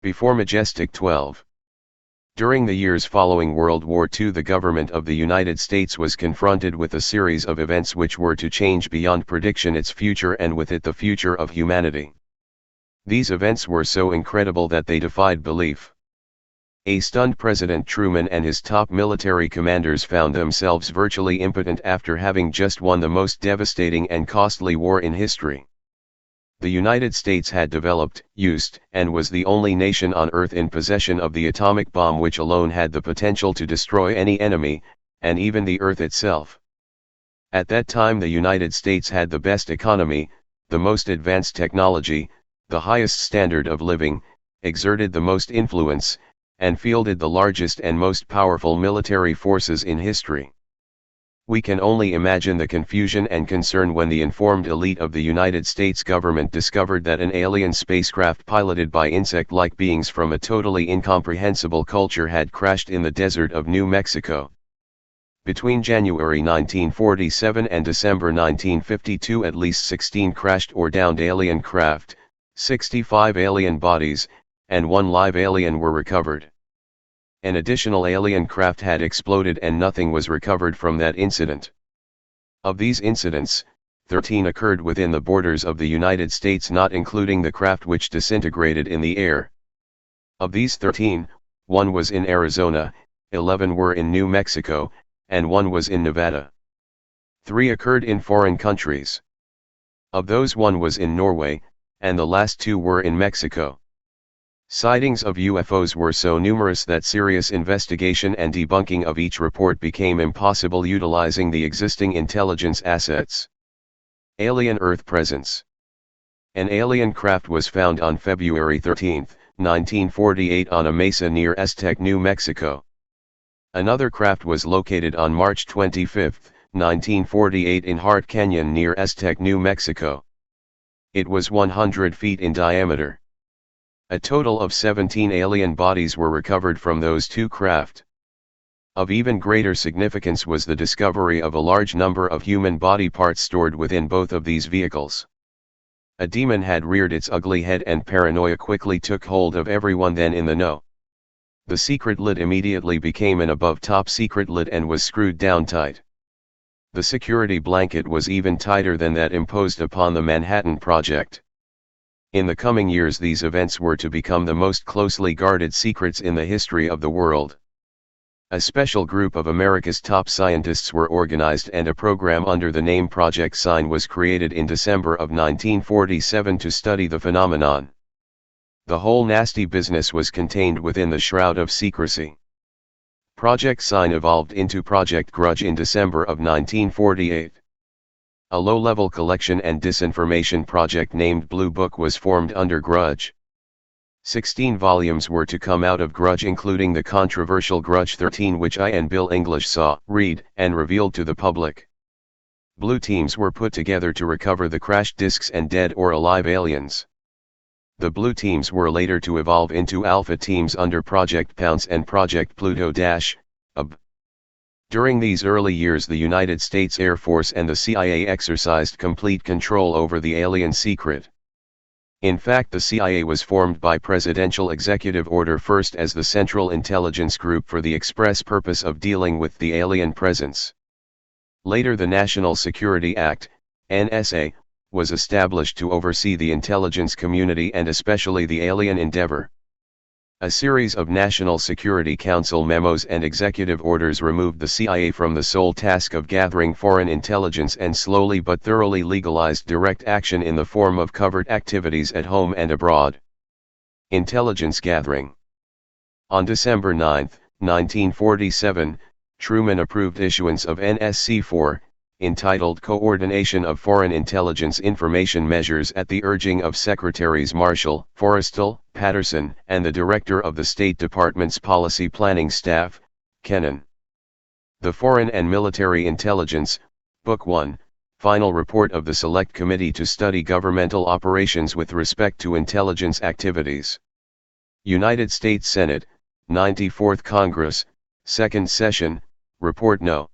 Before Majestic 12. During the years following World War II, the government of the United States was confronted with a series of events which were to change beyond prediction its future, and with it the future of humanity. These events were so incredible that they defied belief. A stunned President Truman and his top military commanders found themselves virtually impotent after having just won the most devastating and costly war in history. The United States had developed, used, and was the only nation on Earth in possession of the atomic bomb, which alone had the potential to destroy any enemy, and even the Earth itself. At that time, the United States had the best economy, the most advanced technology, the highest standard of living, exerted the most influence, and fielded the largest and most powerful military forces in history. We can only imagine the confusion and concern when the informed elite of the United States government discovered that an alien spacecraft piloted by insect-like beings from a totally incomprehensible culture had crashed in the desert of New Mexico. Between January 1947 and December 1952, at least 16 crashed or downed alien craft, 65 alien bodies, and 1 live alien were recovered. An additional alien craft had exploded and nothing was recovered from that incident. Of these incidents, 13 occurred within the borders of the United States, not including the craft which disintegrated in the air. Of these 13, 1 was in Arizona, 11 were in New Mexico, and 1 was in Nevada. 3 occurred in foreign countries. Of those, 1 was in Norway, and the last 2 were in Mexico. Sightings of UFOs were so numerous that serious investigation and debunking of each report became impossible utilizing the existing intelligence assets. Alien Earth presence. An alien craft was found on February 13, 1948 on a mesa near Aztec, New Mexico. Another craft was located on March 25, 1948 in Hart Canyon near Aztec, New Mexico. It was 100 feet in diameter. A total of 17 alien bodies were recovered from those 2 craft. Of even greater significance was the discovery of a large number of human body parts stored within both of these vehicles. A demon had reared its ugly head, and paranoia quickly took hold of everyone then in the know. The secret lid immediately became an above top secret lid and was screwed down tight. The security blanket was even tighter than that imposed upon the Manhattan Project. In the coming years, these events were to become the most closely guarded secrets in the history of the world. A special group of America's top scientists were organized, and a program under the name Project Sign was created in December of 1947 to study the phenomenon. The whole nasty business was contained within the shroud of secrecy. Project Sign evolved into Project Grudge in December of 1948. A low-level collection and disinformation project named Blue Book was formed under Grudge. 16 volumes were to come out of Grudge, including the controversial Grudge 13, which I and Bill English saw, read, and revealed to the public. Blue teams were put together to recover the crashed discs and dead or alive aliens. The Blue teams were later to evolve into Alpha teams under Project Pounce and Project Pluto-UB. During these early years, the United States Air Force and the CIA exercised complete control over the alien secret. In fact, the CIA was formed by Presidential Executive Order first as the Central Intelligence Group for the express purpose of dealing with the alien presence. Later, the National Security Act, NSA, was established to oversee the intelligence community and especially the alien endeavor. A series of National Security Council memos and executive orders removed the CIA from the sole task of gathering foreign intelligence and slowly but thoroughly legalized direct action in the form of covert activities at home and abroad. Intelligence gathering. On December 9, 1947, Truman approved issuance of NSC-4, entitled Coordination of Foreign Intelligence Information Measures, at the urging of Secretaries Marshall, Forrestal, Patterson, and the Director of the State Department's Policy Planning Staff, Kennan. The Foreign and Military Intelligence, Book 1, Final Report of the Select Committee to Study Governmental Operations with Respect to Intelligence Activities. United States Senate, 94th Congress, 2nd Session, Report No.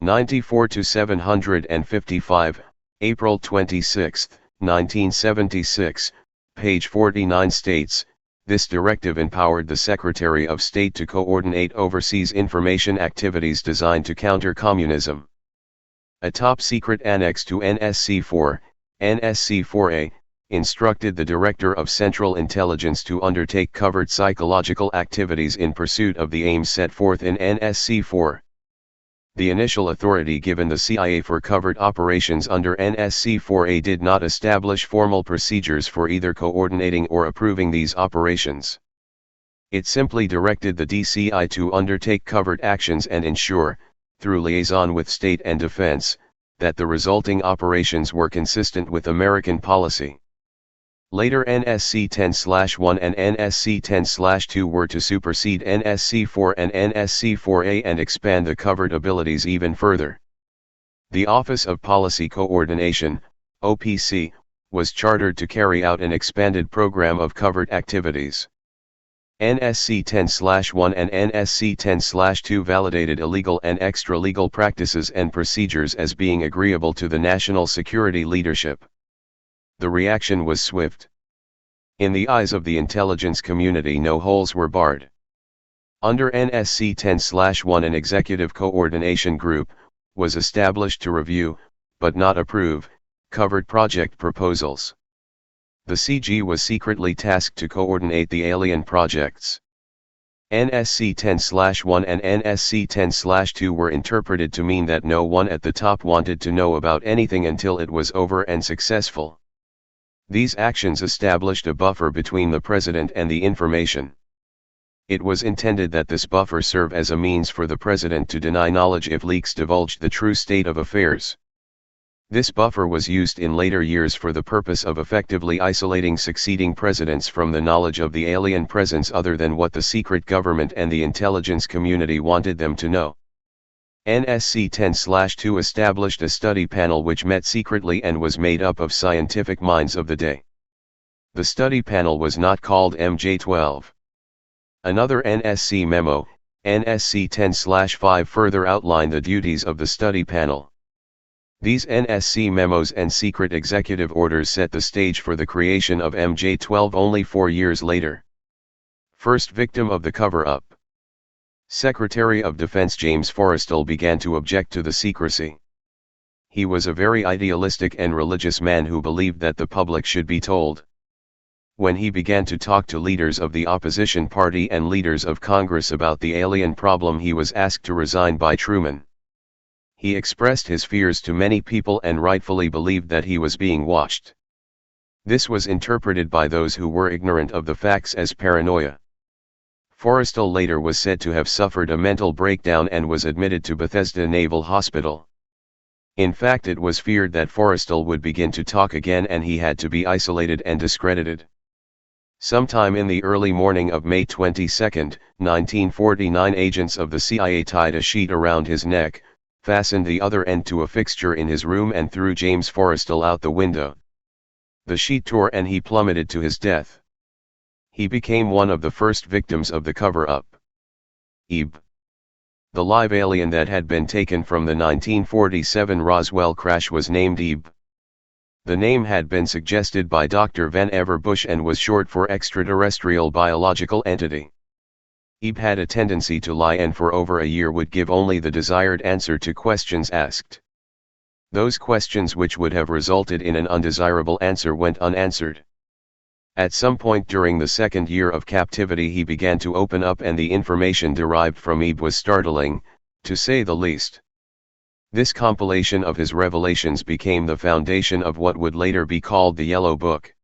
94 to 755, April 26, 1976, page 49 states, This directive empowered the Secretary of State to coordinate overseas information activities designed to counter communism. A top-secret annex to NSC-4, NSC-4A, instructed the Director of Central Intelligence to undertake covert psychological activities in pursuit of the aims set forth in NSC-4. The initial authority given the CIA for covert operations under NSC-4A did not establish formal procedures for either coordinating or approving these operations. It simply directed the DCI to undertake covert actions and ensure, through liaison with state and defense, that the resulting operations were consistent with American policy. Later NSC-10/1 and NSC-10/2 were to supersede NSC-4 and NSC-4A and expand the covert abilities even further. The Office of Policy Coordination, OPC, was chartered to carry out an expanded program of covert activities. NSC-10/1 and NSC-10/2 validated illegal and extra-legal practices and procedures as being agreeable to the national security leadership. The reaction was swift. In the eyes of the intelligence community, no holes were barred. Under NSC-10/1, an executive coordination group was established to review, but not approve, covert project proposals. The CG was secretly tasked to coordinate the alien projects. NSC-10/1 and NSC-10/2 were interpreted to mean that no one at the top wanted to know about anything until it was over and successful. These actions established a buffer between the president and the information. It was intended that this buffer serve as a means for the president to deny knowledge if leaks divulged the true state of affairs. This buffer was used in later years for the purpose of effectively isolating succeeding presidents from the knowledge of the alien presence other than what the secret government and the intelligence community wanted them to know. NSC-10/2 established a study panel which met secretly and was made up of scientific minds of the day. The study panel was not called MJ-12. Another NSC memo, NSC-10/5, further outlined the duties of the study panel. These NSC memos and secret executive orders set the stage for the creation of MJ-12 only 4 years later. First victim of the cover-up. Secretary of Defense James Forrestal began to object to the secrecy. He was a very idealistic and religious man who believed that the public should be told. When he began to talk to leaders of the opposition party and leaders of Congress about the alien problem, he was asked to resign by Truman. He expressed his fears to many people and rightfully believed that he was being watched. This was interpreted by those who were ignorant of the facts as paranoia. Forrestal later was said to have suffered a mental breakdown and was admitted to Bethesda Naval Hospital. In fact, it was feared that Forrestal would begin to talk again and he had to be isolated and discredited. Sometime in the early morning of May 22, 1949, agents of the CIA tied a sheet around his neck, fastened the other end to a fixture in his room and threw James Forrestal out the window. The sheet tore and he plummeted to his death. He became one of the first victims of the cover-up. Ebe. The live alien that had been taken from the 1947 Roswell crash was named Ebe. The name had been suggested by Dr. Vannevar Bush and was short for extraterrestrial biological entity. Ebe had a tendency to lie and for over a year would give only the desired answer to questions asked. Those questions which would have resulted in an undesirable answer went unanswered. At some point during the second year of captivity he began to open up and the information derived from Ebe was startling, to say the least. This compilation of his revelations became the foundation of what would later be called the Yellow Book.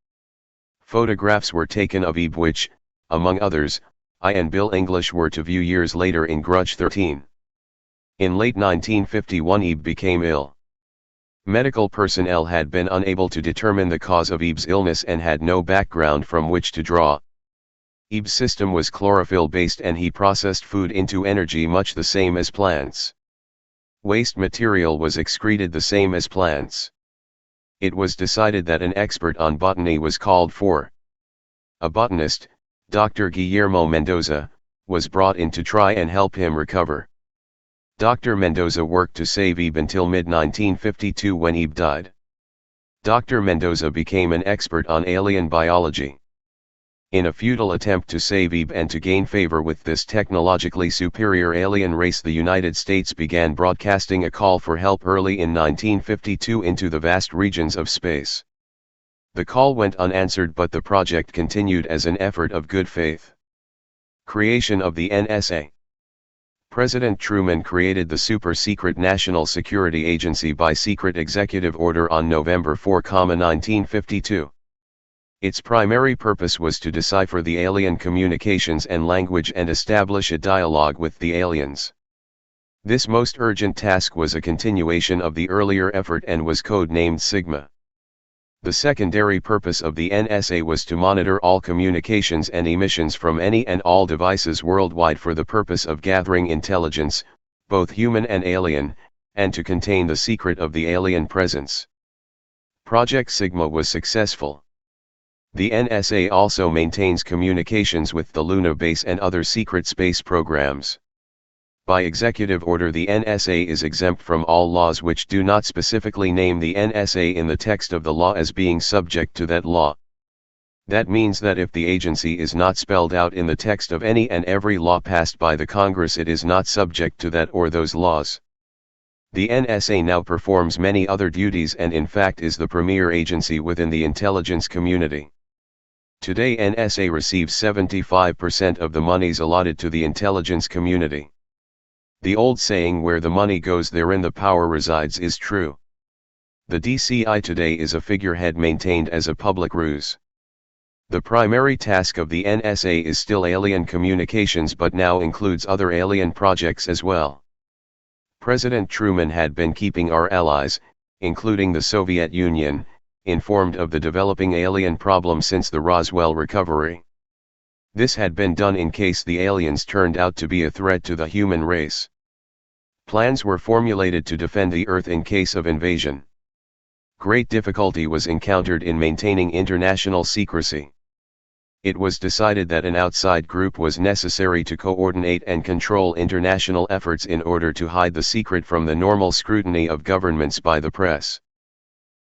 Photographs were taken of Ebe which, among others, I and Bill English were to view years later in Grudge 13. In late 1951 Ebe became ill. Medical personnel had been unable to determine the cause of Ebe's illness and had no background from which to draw. Ebe's system was chlorophyll-based and he processed food into energy much the same as plants. Waste material was excreted the same as plants. It was decided that an expert on botany was called for. A botanist, Dr. Guillermo Mendoza, was brought in to try and help him recover. Dr. Mendoza worked to save Ebe until mid-1952 when Ebe died. Dr. Mendoza became an expert on alien biology. In a futile attempt to save Eve and to gain favor with this technologically superior alien race, the United States began broadcasting a call for help early in 1952 into the vast regions of space. The call went unanswered, but the project continued as an effort of good faith. Creation of the NSA. President Truman created the super-secret National Security Agency by secret executive order on November 4, 1952. Its primary purpose was to decipher the alien communications and language and establish a dialogue with the aliens. This most urgent task was a continuation of the earlier effort and was code-named Sigma. The secondary purpose of the NSA was to monitor all communications and emissions from any and all devices worldwide for the purpose of gathering intelligence, both human and alien, and to contain the secret of the alien presence. Project Sigma was successful. The NSA also maintains communications with the Luna base and other secret space programs. By executive order, the NSA is exempt from all laws which do not specifically name the NSA in the text of the law as being subject to that law. That means that if the agency is not spelled out in the text of any and every law passed by the Congress, it is not subject to that or those laws. The NSA now performs many other duties and in fact is the premier agency within the intelligence community. Today NSA receives 75% of the monies allotted to the intelligence community. The old saying, where the money goes therein the power resides, is true. The DCI today is a figurehead maintained as a public ruse. The primary task of the NSA is still alien communications, but now includes other alien projects as well. President Truman had been keeping our allies, including the Soviet Union, informed of the developing alien problem since the Roswell recovery. This had been done in case the aliens turned out to be a threat to the human race. Plans were formulated to defend the Earth in case of invasion. Great difficulty was encountered in maintaining international secrecy. It was decided that an outside group was necessary to coordinate and control international efforts in order to hide the secret from the normal scrutiny of governments by the press.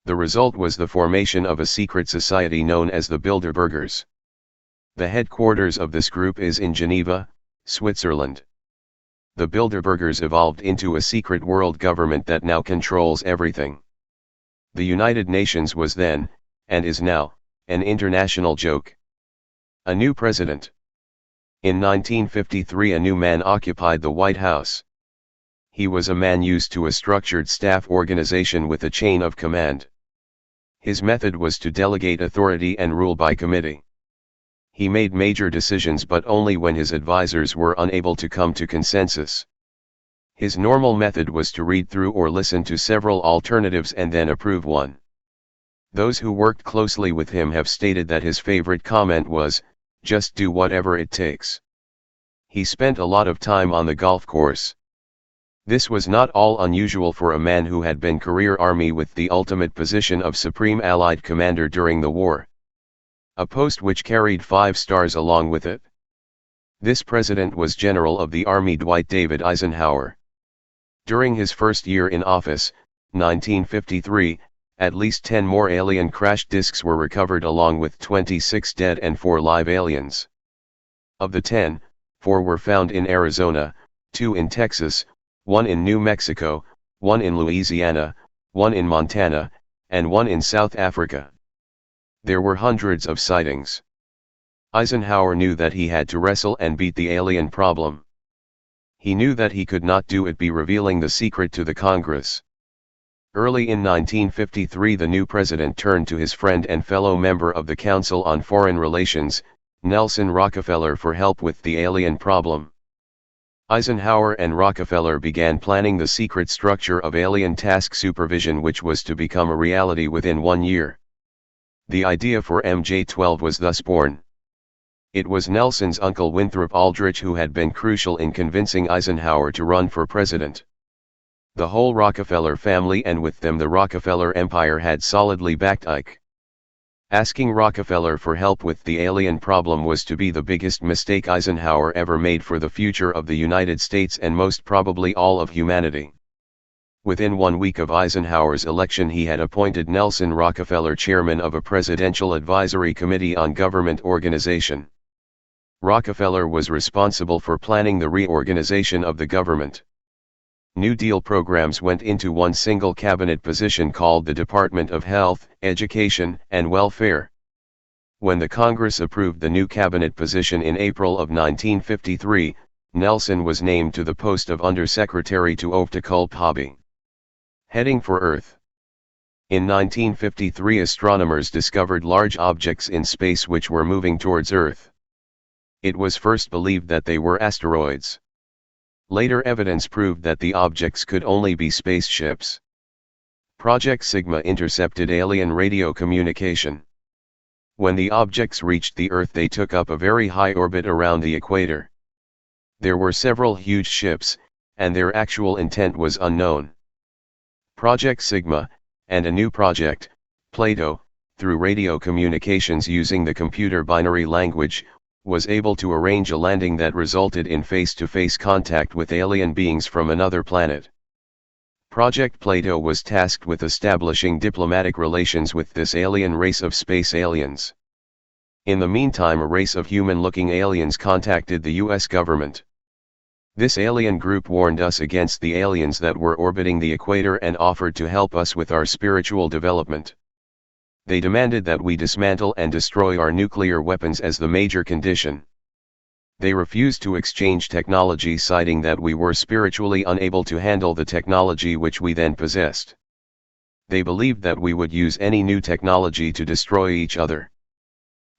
The result was the formation of a secret society known as the Bilderbergers. The headquarters of this group is in Geneva, Switzerland. The Bilderbergers evolved into a secret world government that now controls everything. The United Nations was then, and is now, an international joke. A new president. In 1953 a new man occupied the White House. He was a man used to a structured staff organization with a chain of command. His method was to delegate authority and rule by committee. He made major decisions, but only when his advisors were unable to come to consensus. His normal method was to read through or listen to several alternatives and then approve one. Those who worked closely with him have stated that his favorite comment was, "Just do whatever it takes." He spent a lot of time on the golf course. This was not all unusual for a man who had been career Army with the ultimate position of Supreme Allied Commander during the war. A post which carried 5 stars along with it. This president was General of the Army Dwight David Eisenhower. During his first year in office, 1953, at least 10 more alien crash disks were recovered along with 26 dead and 4 live aliens. Of the 10, 4 were found in Arizona, 2 in Texas, 1 in New Mexico, 1 in Louisiana, 1 in Montana, and 1 in South Africa. There were hundreds of sightings. Eisenhower knew that he had to wrestle and beat the alien problem. He knew that he could not do it by revealing the secret to the Congress. Early in 1953 the new president turned to his friend and fellow member of the Council on Foreign Relations, Nelson Rockefeller, for help with the alien problem. Eisenhower and Rockefeller began planning the secret structure of alien task supervision, which was to become a reality within 1 year. The idea for MJ-12 was thus born. It was Nelson's uncle Winthrop Aldrich who had been crucial in convincing Eisenhower to run for president. The whole Rockefeller family and with them the Rockefeller empire had solidly backed Ike. Asking Rockefeller for help with the alien problem was to be the biggest mistake Eisenhower ever made for the future of the United States and most probably all of humanity. Within 1 week of Eisenhower's election, he had appointed Nelson Rockefeller chairman of a Presidential Advisory Committee on Government Organization. Rockefeller was responsible for planning the reorganization of the government. New Deal programs went into one single cabinet position called the Department of Health, Education, and Welfare. When the Congress approved the new cabinet position in April of 1953, Nelson was named to the post of Undersecretary to Optical Hobby. Heading for Earth. In 1953, astronomers discovered large objects in space which were moving towards Earth. It was first believed that they were asteroids. Later evidence proved that the objects could only be spaceships. Project Sigma intercepted alien radio communication. When the objects reached the Earth, they took up a very high orbit around the equator. There were several huge ships, and their actual intent was unknown. Project Sigma, and a new project, Plato, through radio communications using the computer binary language, was able to arrange a landing that resulted in face-to-face contact with alien beings from another planet. Project Plato was tasked with establishing diplomatic relations with this alien race of space aliens. In the meantime, a race of human-looking aliens contacted the US government. This alien group warned us against the aliens that were orbiting the equator and offered to help us with our spiritual development. They demanded that we dismantle and destroy our nuclear weapons as the major condition. They refused to exchange technology, citing that we were spiritually unable to handle the technology which we then possessed. They believed that we would use any new technology to destroy each other.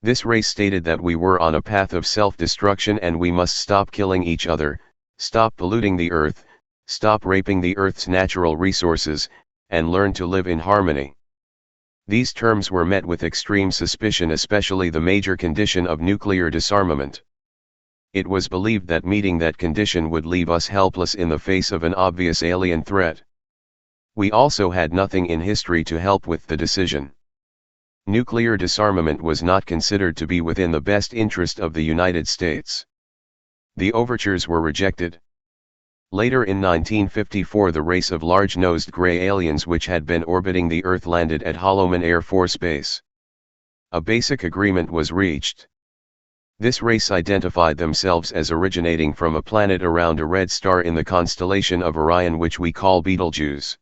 This race stated that we were on a path of self-destruction and we must stop killing each other, stop polluting the earth, stop raping the earth's natural resources, and learn to live in harmony. These terms were met with extreme suspicion, especially the major condition of nuclear disarmament. It was believed that meeting that condition would leave us helpless in the face of an obvious alien threat. We also had nothing in history to help with the decision. Nuclear disarmament was not considered to be within the best interest of the United States. The overtures were rejected. Later in 1954, the race of large-nosed gray aliens which had been orbiting the Earth landed at Holloman Air Force Base. A basic agreement was reached. This race identified themselves as originating from a planet around a red star in the constellation of Orion, which we call Betelgeuse.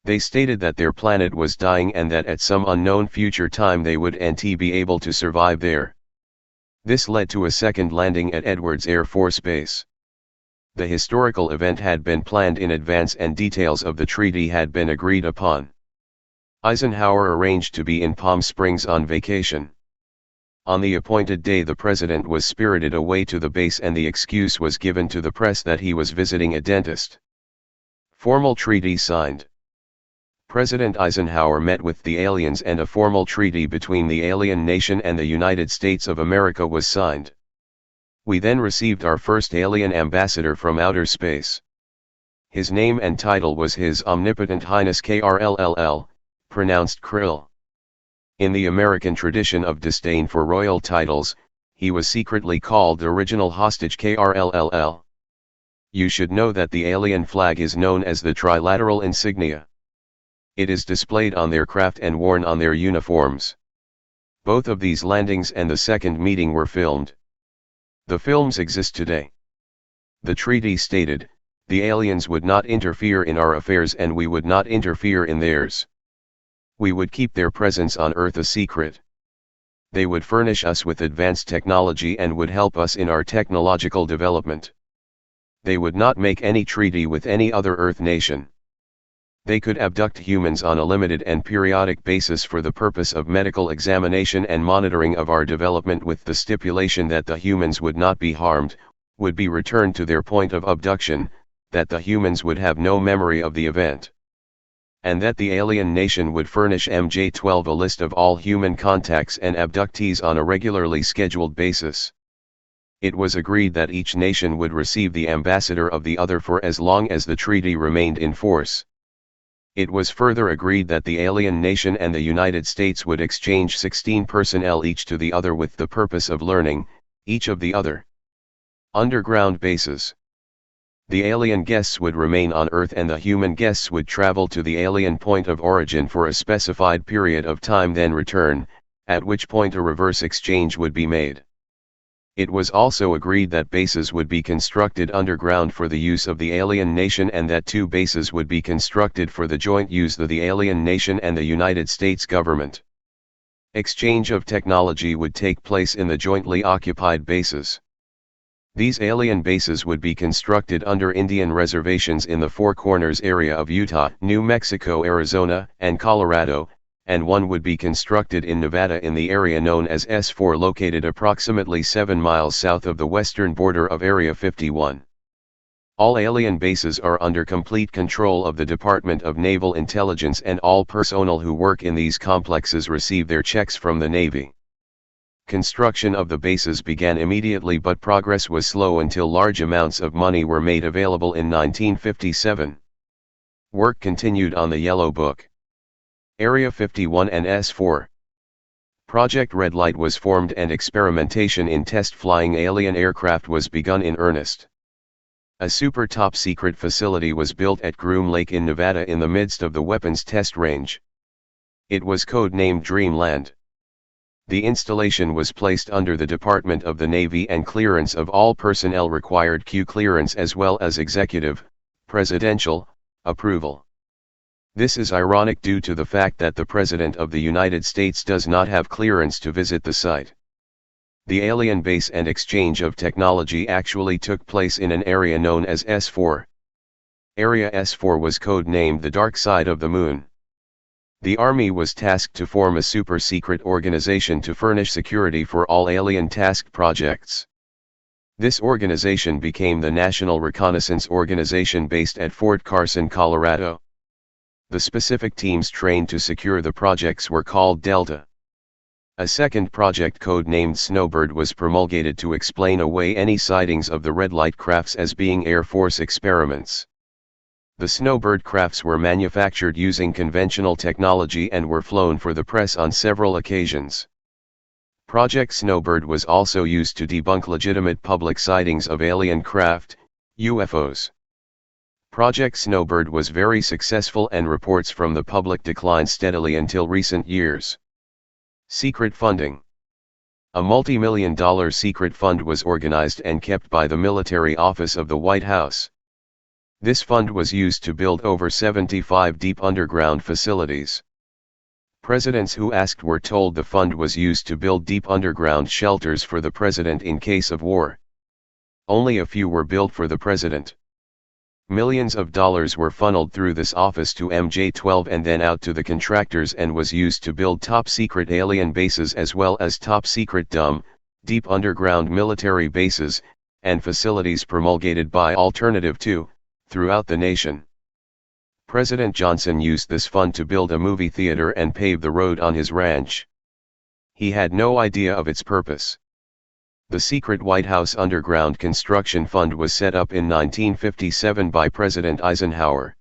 They stated that their planet was dying and that at some unknown future time they would be able to survive there. This led to a second landing at Edwards Air Force Base. The historical event had been planned in advance and details of the treaty had been agreed upon. Eisenhower arranged to be in Palm Springs on vacation. On the appointed day, the president was spirited away to the base and the excuse was given to the press that he was visiting a dentist. Formal treaty signed. President Eisenhower met with the aliens and a formal treaty between the alien nation and the United States of America was signed. We then received our first alien ambassador from outer space. His name and title was His Omnipotent Highness Krll, pronounced Krill. In the American tradition of disdain for royal titles, he was secretly called the original hostage Krll. You should know that the alien flag is known as the trilateral insignia. It is displayed on their craft and worn on their uniforms. Both of these landings and the second meeting were filmed. The films exist today. The treaty stated, the aliens would not interfere in our affairs and we would not interfere in theirs. We would keep their presence on Earth a secret. They would furnish us with advanced technology and would help us in our technological development. They would not make any treaty with any other Earth nation. They could abduct humans on a limited and periodic basis for the purpose of medical examination and monitoring of our development, with the stipulation that the humans would not be harmed, would be returned to their point of abduction, that the humans would have no memory of the event, and that the alien nation would furnish MJ-12 a list of all human contacts and abductees on a regularly scheduled basis. It was agreed that each nation would receive the ambassador of the other for as long as the treaty remained in force. It was further agreed that the alien nation and the United States would exchange 16 personnel each to the other with the purpose of learning, each of the other. Underground bases. The alien guests would remain on Earth and the human guests would travel to the alien point of origin for a specified period of time, then return, at which point a reverse exchange would be made. It was also agreed that bases would be constructed underground for the use of the alien nation and that 2 bases would be constructed for the joint use of the alien nation and the United States government. Exchange of technology would take place in the jointly occupied bases. These alien bases would be constructed under Indian reservations in the Four Corners area of Utah, New Mexico, Arizona, and Colorado, and one would be constructed in Nevada in the area known as S4, located approximately 7 miles south of the western border of Area 51. All alien bases are under complete control of the Department of Naval Intelligence, and all personnel who work in these complexes receive their checks from the Navy. Construction of the bases began immediately, but progress was slow until large amounts of money were made available in 1957. Work continued on the Yellow Book, Area 51 and S4. Project Red Light was formed and experimentation in test flying alien aircraft was begun in earnest. A super top secret facility was built at Groom Lake in Nevada in the midst of the weapons test range. It was code-named Dreamland. The installation was placed under the Department of the Navy, and clearance of all personnel required Q clearance as well as executive, presidential, approval. This is ironic due to the fact that the President of the United States does not have clearance to visit the site. The alien base and exchange of technology actually took place in an area known as S4. Area S4 was code-named the Dark Side of the Moon. The Army was tasked to form a super-secret organization to furnish security for all alien task projects. This organization became the National Reconnaissance Organization based at Fort Carson, Colorado. The specific teams trained to secure the projects were called Delta. A second project code-named Snowbird was promulgated to explain away any sightings of the red light crafts as being Air Force experiments. The Snowbird crafts were manufactured using conventional technology and were flown for the press on several occasions. Project Snowbird was also used to debunk legitimate public sightings of alien craft, UFOs. Project Snowbird was very successful and reports from the public declined steadily until recent years. Secret funding. A multi-million-dollar secret fund was organized and kept by the military office of the White House. This fund was used to build over 75 deep underground facilities. Presidents who asked were told the fund was used to build deep underground shelters for the president in case of war. Only a few were built for the president. Millions of dollars were funneled through this office to MJ-12 and then out to the contractors, and was used to build top-secret alien bases as well as top-secret deep underground military bases, and facilities promulgated by Alternative 2, throughout the nation. President Johnson used this fund to build a movie theater and pave the road on his ranch. He had no idea of its purpose. The secret White House Underground Construction Fund was set up in 1957 by President Eisenhower.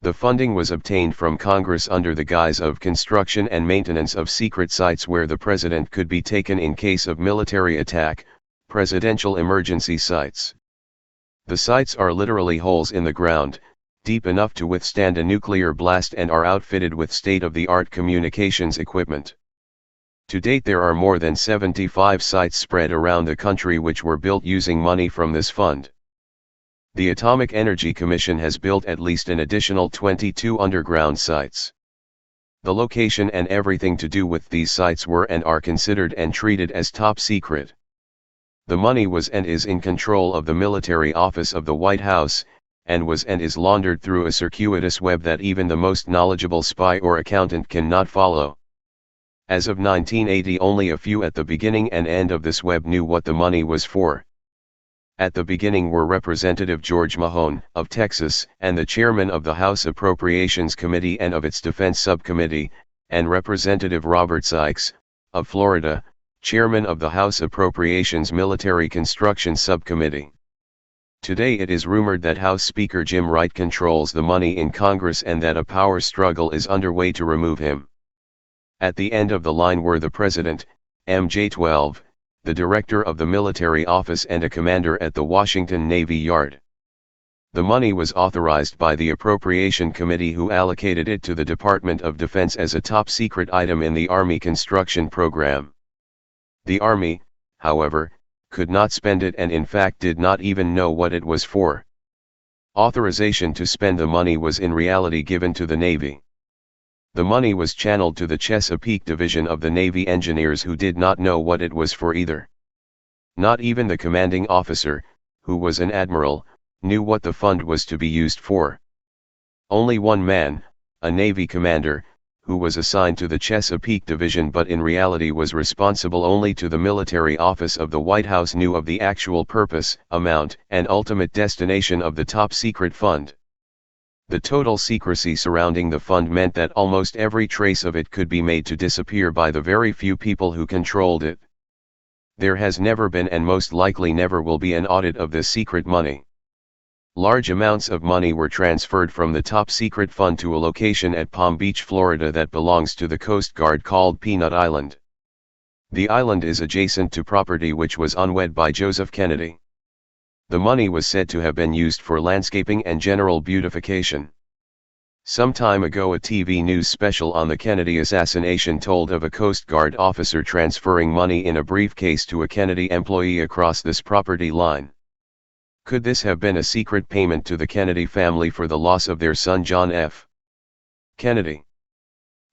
The funding was obtained from Congress under the guise of construction and maintenance of secret sites where the president could be taken in case of military attack, presidential emergency sites. The sites are literally holes in the ground, deep enough to withstand a nuclear blast, and are outfitted with state-of-the-art communications equipment. To date there are more than 75 sites spread around the country which were built using money from this fund. The Atomic Energy Commission has built at least an additional 22 underground sites. The location and everything to do with these sites were and are considered and treated as top secret. The money was and is in control of the military office of the White House, and was and is laundered through a circuitous web that even the most knowledgeable spy or accountant cannot follow. As of 1980, only a few at the beginning and end of this web knew what the money was for. At the beginning were Representative George Mahone, of Texas, and the chairman of the House Appropriations Committee and of its Defense Subcommittee, and Representative Robert Sykes, of Florida, chairman of the House Appropriations Military Construction Subcommittee. Today it is rumored that House Speaker Jim Wright controls the money in Congress and that a power struggle is underway to remove him. At the end of the line were the President, MJ-12, the Director of the Military Office, and a commander at the Washington Navy Yard. The money was authorized by the Appropriation Committee, who allocated it to the Department of Defense as a top-secret item in the Army construction program. The Army, however, could not spend it and in fact did not even know what it was for. Authorization to spend the money was in reality given to the Navy. The money was channeled to the Chesapeake Division of the Navy engineers, who did not know what it was for either. Not even the commanding officer, who was an admiral, knew what the fund was to be used for. Only one man, a Navy commander, who was assigned to the Chesapeake Division but in reality was responsible only to the military office of the White House, knew of the actual purpose, amount, and ultimate destination of the top-secret fund. The total secrecy surrounding the fund meant that almost every trace of it could be made to disappear by the very few people who controlled it. There has never been and most likely never will be an audit of this secret money. Large amounts of money were transferred from the top-secret fund to a location at Palm Beach, Florida that belongs to the Coast Guard called Peanut Island. The island is adjacent to property which was unwed by Joseph Kennedy. The money was said to have been used for landscaping and general beautification. Some time ago, a TV news special on the Kennedy assassination told of a Coast Guard officer transferring money in a briefcase to a Kennedy employee across this property line. Could this have been a secret payment to the Kennedy family for the loss of their son John F. Kennedy?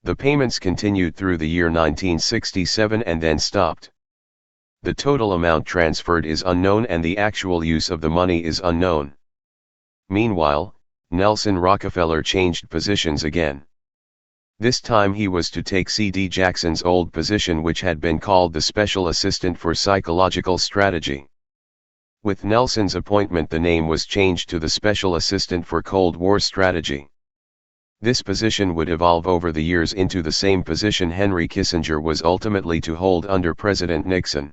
The payments continued through the year 1967 and then stopped. The total amount transferred is unknown and the actual use of the money is unknown. Meanwhile, Nelson Rockefeller changed positions again. This time he was to take C.D. Jackson's old position, which had been called the Special Assistant for Psychological Strategy. With Nelson's appointment, the name was changed to the Special Assistant for Cold War Strategy. This position would evolve over the years into the same position Henry Kissinger was ultimately to hold under President Nixon.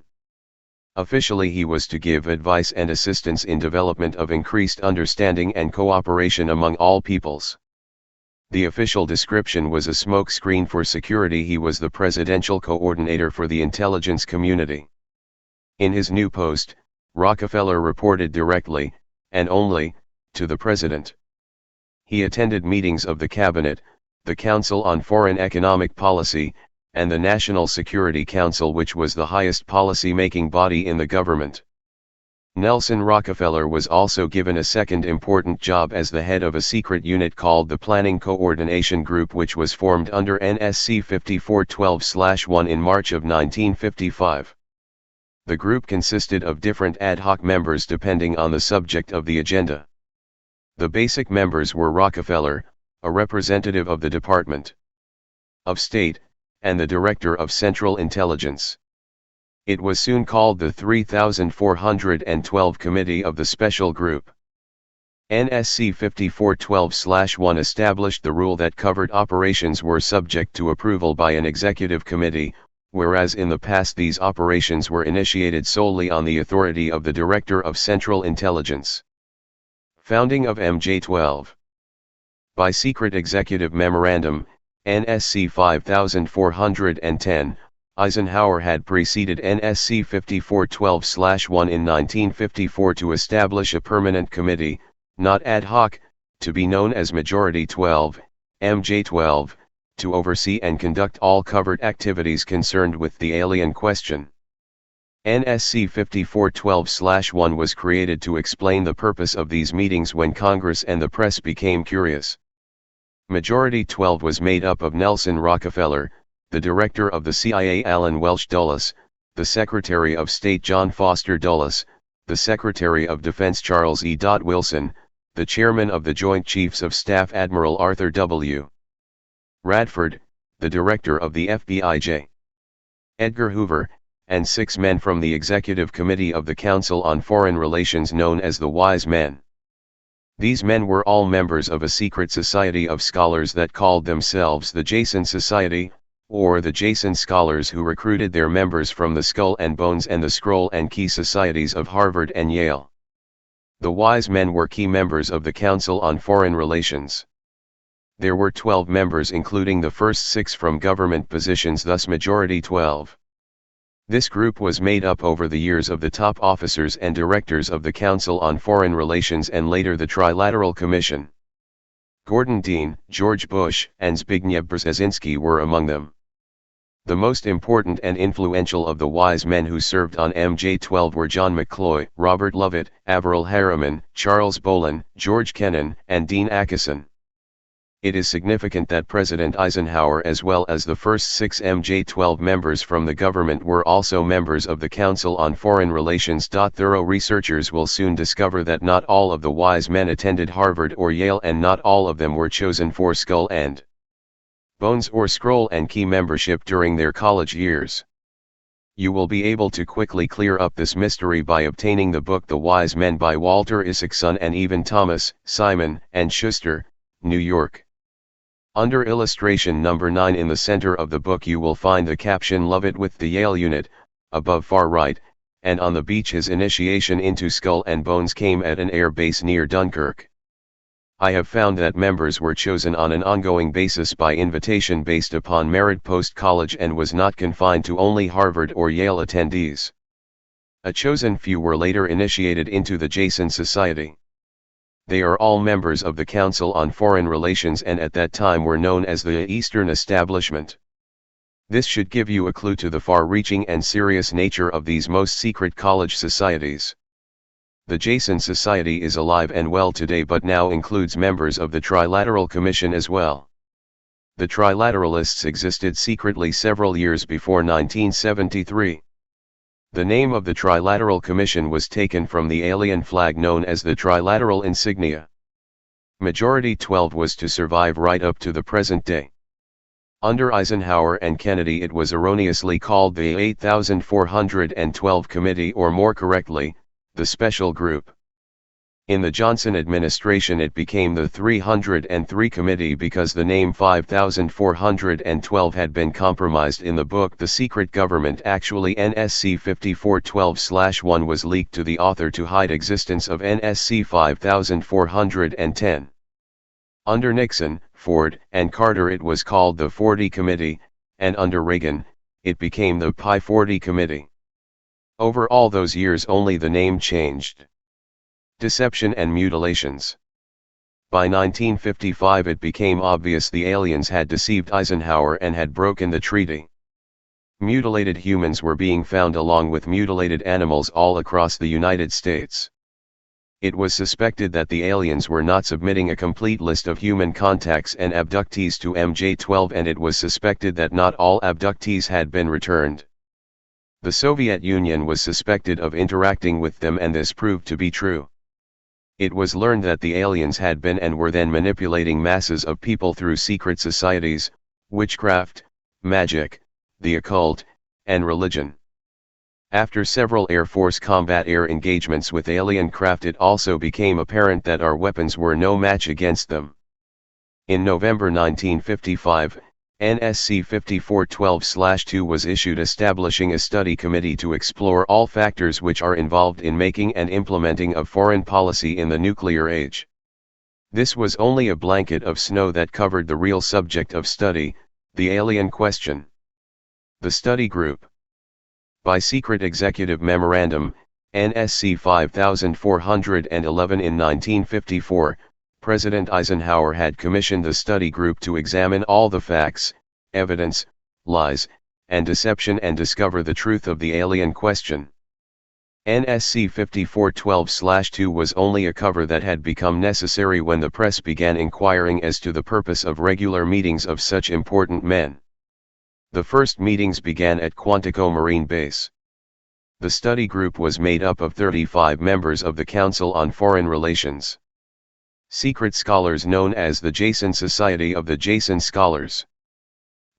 Officially, he was to give advice and assistance in development of increased understanding and cooperation among all peoples. The official description was a smokescreen for security. He was the presidential coordinator for the intelligence community. In his new post, Rockefeller reported directly, and only, to the president. He attended meetings of the Cabinet, the Council on Foreign Economic Policy, and the National Security Council, which was the highest policy-making body in the government. Nelson Rockefeller was also given a second important job as the head of a secret unit called the Planning Coordination Group, which was formed under NSC 5412/1 in March of 1955. The group consisted of different ad hoc members depending on the subject of the agenda. The basic members were Rockefeller, a representative of the Department of State, and the Director of Central Intelligence. It was soon called the 3412 Committee of the Special Group. NSC 5412/1 established the rule that covert operations were subject to approval by an executive committee, whereas in the past these operations were initiated solely on the authority of the Director of Central Intelligence. Founding of MJ-12. By Secret Executive Memorandum, NSC 5410, Eisenhower had preceded NSC 5412/1 in 1954 to establish a permanent committee, not ad hoc, to be known as Majority 12, MJ-12, to oversee and conduct all covert activities concerned with the alien question. NSC 5412/1 was created to explain the purpose of these meetings when Congress and the press became curious. Majority 12 was made up of Nelson Rockefeller, the Director of the CIA Allen Welsh Dulles, the Secretary of State John Foster Dulles, the Secretary of Defense Charles E. Wilson, the Chairman of the Joint Chiefs of Staff Admiral Arthur W. Radford, the Director of the FBI J. Edgar Hoover, and 6 men from the Executive Committee of the Council on Foreign Relations known as the Wise Men. These men were all members of a secret society of scholars that called themselves the Jason Society, or the Jason Scholars, who recruited their members from the Skull and Bones and the Scroll and Key Societies of Harvard and Yale. The Wise Men were key members of the Council on Foreign Relations. There were 12 members including the first 6 from government positions, thus Majority 12. This group was made up over the years of the top officers and directors of the Council on Foreign Relations and later the Trilateral Commission. Gordon Dean, George Bush, and Zbigniew Brzezinski were among them. The most important and influential of the wise men who served on MJ-12 were John McCloy, Robert Lovett, Averell Harriman, Charles Bolin, George Kennan, and Dean Acheson. It is significant that President Eisenhower as well as the first 6 MJ-12 members from the government were also members of the Council on Foreign Relations. Thorough researchers will soon discover that not all of the wise men attended Harvard or Yale and not all of them were chosen for Skull and Bones or Scroll and Key membership during their college years. You will be able to quickly clear up this mystery by obtaining the book The Wise Men by Walter Isaacson and Evan Thomas, Simon and Schuster, New York. Under illustration number 9 in the center of the book you will find the caption Lovett with the Yale unit, above far right, and on the beach his initiation into Skull and Bones came at an air base near Dunkirk. I have found that members were chosen on an ongoing basis by invitation based upon merit post-college and was not confined to only Harvard or Yale attendees. A chosen few were later initiated into the Jason Society. They are all members of the Council on Foreign Relations and at that time were known as the Eastern Establishment. This should give you a clue to the far-reaching and serious nature of these most secret college societies. The Jason Society is alive and well today but now includes members of the Trilateral Commission as well. The Trilateralists existed secretly several years before 1973. The name of the Trilateral Commission was taken from the alien flag known as the Trilateral Insignia. Majority 12 was to survive right up to the present day. Under Eisenhower and Kennedy it was erroneously called the 8412 Committee or more correctly, the Special Group. In the Johnson administration it became the 303 Committee because the name 5412 had been compromised in the book The Secret Government. Actually NSC 5412/1 was leaked to the author to hide existence of NSC 5410. Under Nixon, Ford, and Carter it was called the 40 Committee, and under Reagan, it became the Pi 40 Committee. Over all those years only the name changed. Deception and mutilations. By 1955 it became obvious the aliens had deceived Eisenhower and had broken the treaty. Mutilated humans were being found along with mutilated animals all across the United States. It was suspected that the aliens were not submitting a complete list of human contacts and abductees to MJ-12 and it was suspected that not all abductees had been returned. The Soviet Union was suspected of interacting with them and this proved to be true. It was learned that the aliens had been and were then manipulating masses of people through secret societies, witchcraft, magic, the occult, and religion. After several Air Force combat air engagements with alien craft it also became apparent that our weapons were no match against them. In November 1955, NSC 5412/2 was issued establishing a study committee to explore all factors which are involved in making and implementing of foreign policy in the nuclear age. This was only a blanket of snow that covered the real subject of study, the alien question. The study group. By secret executive memorandum, NSC 5411 in 1954, President Eisenhower had commissioned the study group to examine all the facts, evidence, lies, and deception and discover the truth of the alien question. NSC 5412/2 was only a cover that had become necessary when the press began inquiring as to the purpose of regular meetings of such important men. The first meetings began at Quantico Marine Base. The study group was made up of 35 members of the Council on Foreign Relations. Secret scholars known as the Jason Society of the Jason Scholars.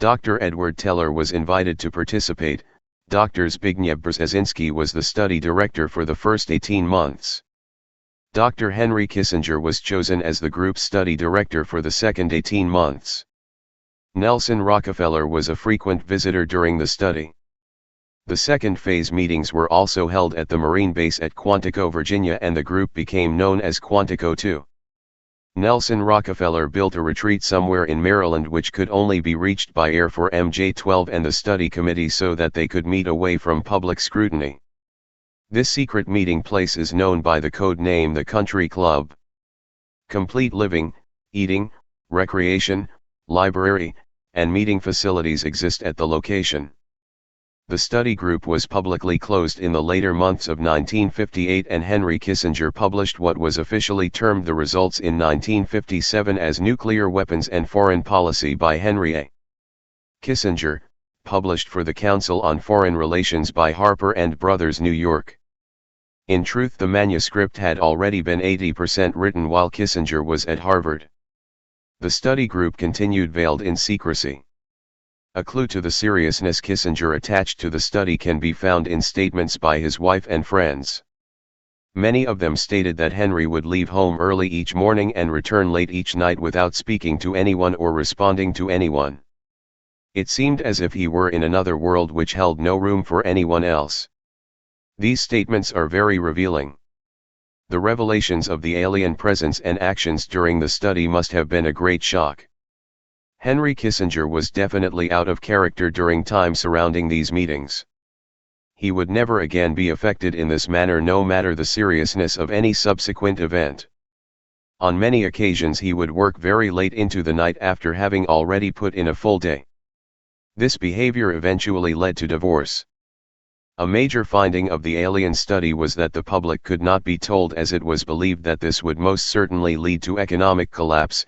Dr. Edward Teller was invited to participate. Dr. Zbigniew Brzezinski was the study director for the first 18 months. Dr. Henry Kissinger was chosen as the group's study director for the second 18 months. Nelson Rockefeller was a frequent visitor during the study. The second phase meetings were also held at the Marine base at Quantico, Virginia and the group became known as Quantico II. Nelson Rockefeller built a retreat somewhere in Maryland which could only be reached by air for MJ-12 and the study committee so that they could meet away from public scrutiny. This secret meeting place is known by the code name the Country Club. Complete living, eating, recreation, library, and meeting facilities exist at the location. The study group was publicly closed in the later months of 1958 and Henry Kissinger published what was officially termed the results in 1957 as Nuclear Weapons and Foreign Policy by Henry A. Kissinger, published for the Council on Foreign Relations by Harper and Brothers, New York. In truth, the manuscript had already been 80% written while Kissinger was at Harvard. The study group continued veiled in secrecy. A clue to the seriousness Kissinger attached to the study can be found in statements by his wife and friends. Many of them stated that Henry would leave home early each morning and return late each night without speaking to anyone or responding to anyone. It seemed as if he were in another world which held no room for anyone else. These statements are very revealing. The revelations of the alien presence and actions during the study must have been a great shock. Henry Kissinger was definitely out of character during time surrounding these meetings. He would never again be affected in this manner no matter the seriousness of any subsequent event. On many occasions he would work very late into the night after having already put in a full day. This behavior eventually led to divorce. A major finding of the alien study was that the public could not be told, as it was believed that this would most certainly lead to economic collapse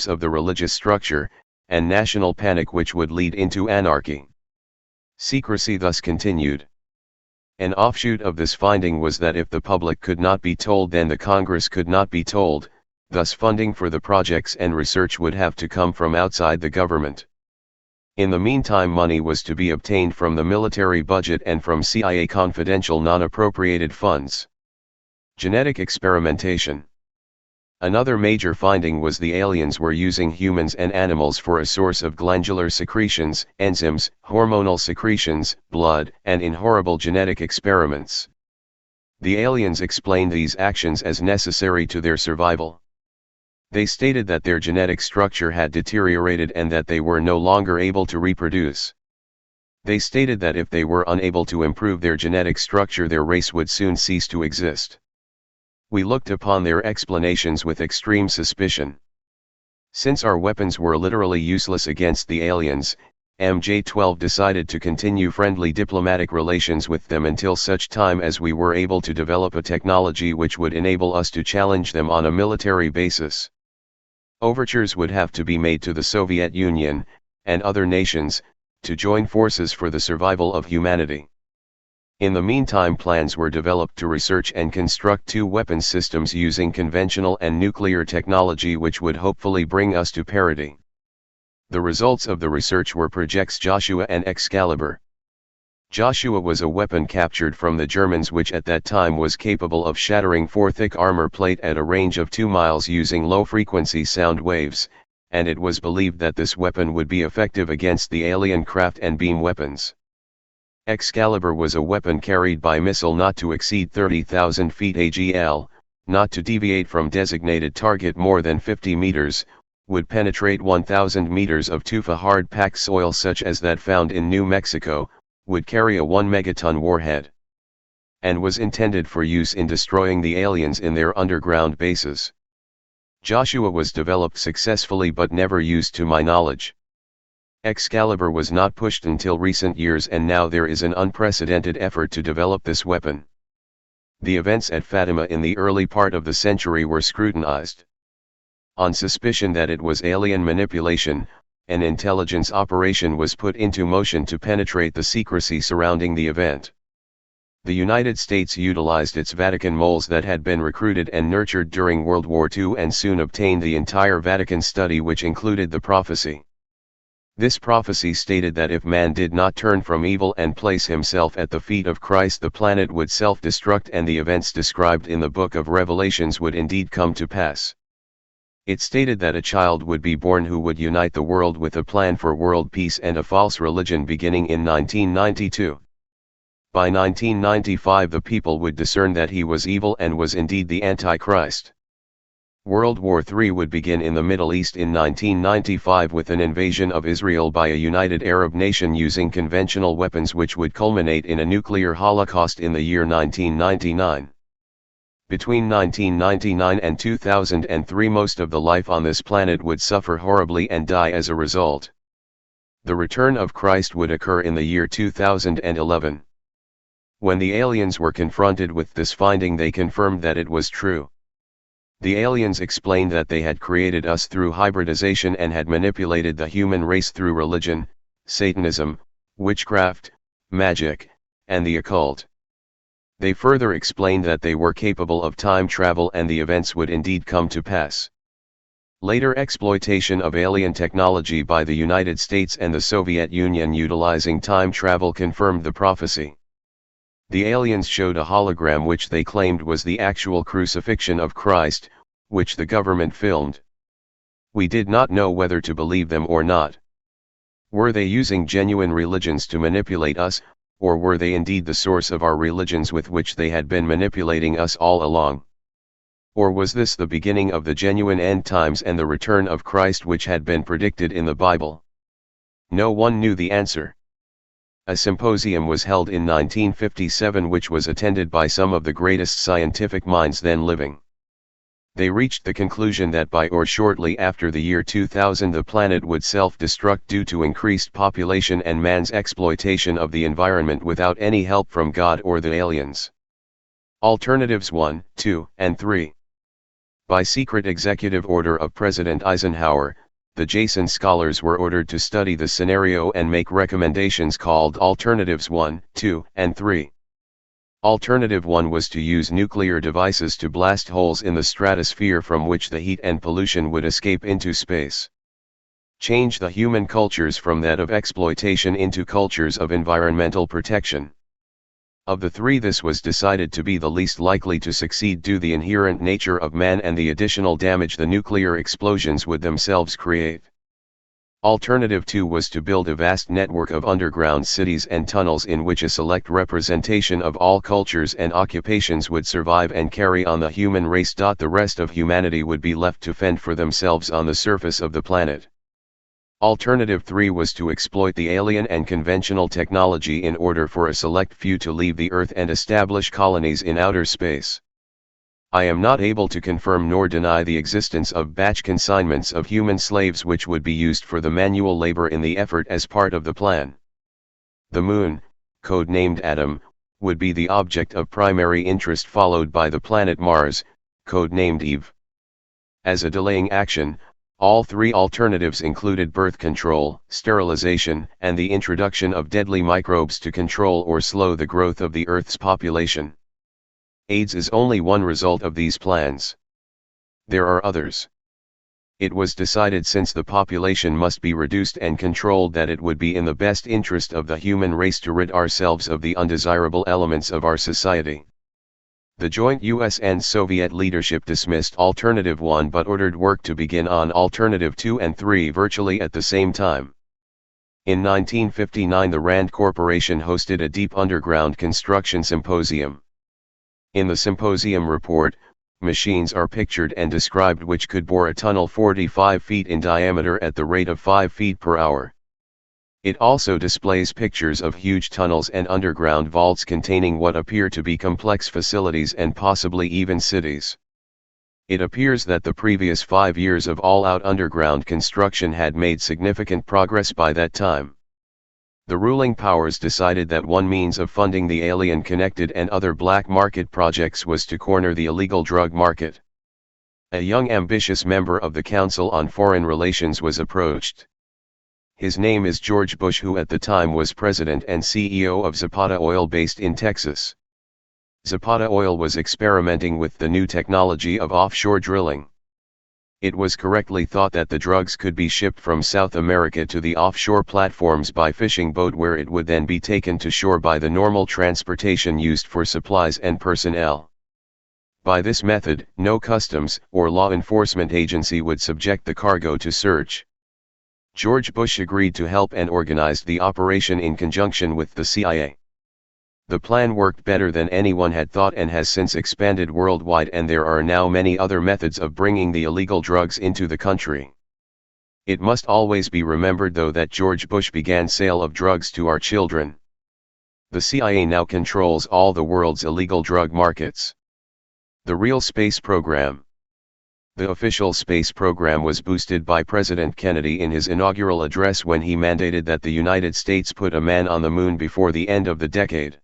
of the religious structure, and national panic which would lead into anarchy. Secrecy thus continued. An offshoot of this finding was that if the public could not be told, then the Congress could not be told, thus funding for the projects and research would have to come from outside the government. In the meantime, money was to be obtained from the military budget and from CIA confidential non-appropriated funds. Genetic experimentation. Another major finding was the aliens were using humans and animals for a source of glandular secretions, enzymes, hormonal secretions, blood, and in horrible genetic experiments. The aliens explained these actions as necessary to their survival. They stated that their genetic structure had deteriorated and that they were no longer able to reproduce. They stated that if they were unable to improve their genetic structure, their race would soon cease to exist. We looked upon their explanations with extreme suspicion. Since our weapons were literally useless against the aliens, MJ-12 decided to continue friendly diplomatic relations with them until such time as we were able to develop a technology which would enable us to challenge them on a military basis. Overtures would have to be made to the Soviet Union, and other nations, to join forces for the survival of humanity. In the meantime, plans were developed to research and construct two weapons systems using conventional and nuclear technology which would hopefully bring us to parity. The results of the research were Projects Joshua and Excalibur. Joshua was a weapon captured from the Germans which at that time was capable of shattering 4 thick armor plate at a range of 2 miles using low-frequency sound waves, and it was believed that this weapon would be effective against the alien craft and beam weapons. Excalibur was a weapon carried by missile not to exceed 30,000 feet AGL, not to deviate from designated target more than 50 meters, would penetrate 1,000 meters of tufa hard-packed soil such as that found in New Mexico, would carry a 1 megaton warhead, and was intended for use in destroying the aliens in their underground bases. Joshua was developed successfully but never used to my knowledge. Excalibur was not pushed until recent years, and now there is an unprecedented effort to develop this weapon. The events at Fatima in the early part of the century were scrutinized. On suspicion that it was alien manipulation, an intelligence operation was put into motion to penetrate the secrecy surrounding the event. The United States utilized its Vatican moles that had been recruited and nurtured during World War II and soon obtained the entire Vatican study, which included the prophecy. This prophecy stated that if man did not turn from evil and place himself at the feet of Christ, the planet would self-destruct, and the events described in the book of Revelations would indeed come to pass. It stated that a child would be born who would unite the world with a plan for world peace and a false religion beginning in 1992. By 1995 the people would discern that he was evil and was indeed the Antichrist. World War III would begin in the Middle East in 1995 with an invasion of Israel by a united Arab nation using conventional weapons, which would culminate in a nuclear holocaust in the year 1999. Between 1999 and 2003, most of the life on this planet would suffer horribly and die as a result. The return of Christ would occur in the year 2011. When the aliens were confronted with this finding, they confirmed that it was true. The aliens explained that they had created us through hybridization and had manipulated the human race through religion, Satanism, witchcraft, magic, and the occult. They further explained that they were capable of time travel and the events would indeed come to pass. Later exploitation of alien technology by the United States and the Soviet Union utilizing time travel confirmed the prophecy. The aliens showed a hologram which they claimed was the actual crucifixion of Christ, which the government filmed. We did not know whether to believe them or not. Were they using genuine religions to manipulate us, or were they indeed the source of our religions with which they had been manipulating us all along? Or was this the beginning of the genuine end times and the return of Christ which had been predicted in the Bible? No one knew the answer. A symposium was held in 1957 which was attended by some of the greatest scientific minds then living. They reached the conclusion that by or shortly after the year 2000 the planet would self-destruct due to increased population and man's exploitation of the environment without any help from God or the aliens. Alternatives 1, 2, and 3. By secret executive order of President Eisenhower, the Jason scholars were ordered to study the scenario and make recommendations called Alternatives 1, 2, and 3. Alternative 1 was to use nuclear devices to blast holes in the stratosphere from which the heat and pollution would escape into space. Change the human cultures from that of exploitation into cultures of environmental protection. Of the three, this was decided to be the least likely to succeed due to the inherent nature of man and the additional damage the nuclear explosions would themselves create. Alternative 2 was to build a vast network of underground cities and tunnels in which a select representation of all cultures and occupations would survive and carry on the human race. The rest of humanity would be left to fend for themselves on the surface of the planet. Alternative 3 was to exploit the alien and conventional technology in order for a select few to leave the Earth and establish colonies in outer space. I am not able to confirm nor deny the existence of batch consignments of human slaves which would be used for the manual labor in the effort as part of the plan. The Moon, code-named Adam, would be the object of primary interest, followed by the planet Mars, code-named Eve. As a delaying action, all three alternatives included birth control, sterilization, and the introduction of deadly microbes to control or slow the growth of the Earth's population. AIDS is only one result of these plans. There are others. It was decided, since the population must be reduced and controlled, that it would be in the best interest of the human race to rid ourselves of the undesirable elements of our society. The joint US and Soviet leadership dismissed Alternative 1 but ordered work to begin on Alternative 2 and 3 virtually at the same time. In 1959, the Rand Corporation hosted a deep underground construction symposium. In the symposium report, machines are pictured and described which could bore a tunnel 45 feet in diameter at the rate of 5 feet per hour. It also displays pictures of huge tunnels and underground vaults containing what appear to be complex facilities and possibly even cities. It appears that the previous 5 years of all-out underground construction had made significant progress by that time. The ruling powers decided that one means of funding the alien-connected and other black market projects was to corner the illegal drug market. A young ambitious member of the Council on Foreign Relations was approached. His name is George Bush, who at the time was president and CEO of Zapata Oil based in Texas. Zapata Oil was experimenting with the new technology of offshore drilling. It was correctly thought that the drugs could be shipped from South America to the offshore platforms by fishing boat, where it would then be taken to shore by the normal transportation used for supplies and personnel. By this method, no customs or law enforcement agency would subject the cargo to search. George Bush agreed to help and organized the operation in conjunction with the CIA. The plan worked better than anyone had thought and has since expanded worldwide, and there are now many other methods of bringing the illegal drugs into the country. It must always be remembered though that George Bush began sale of drugs to our children. The CIA now controls all the world's illegal drug markets. The real space program. The official space program was boosted by President Kennedy in his inaugural address when he mandated that the United States put a man on the moon before the end of the decade.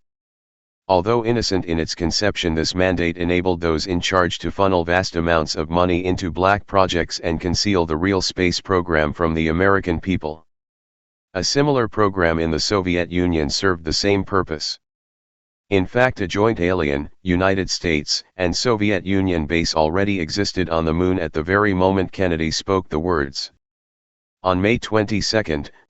Although innocent in its conception, this mandate enabled those in charge to funnel vast amounts of money into black projects and conceal the real space program from the American people. A similar program in the Soviet Union served the same purpose. In fact, a joint alien, United States, and Soviet Union base already existed on the moon at the very moment Kennedy spoke the words. On May 22,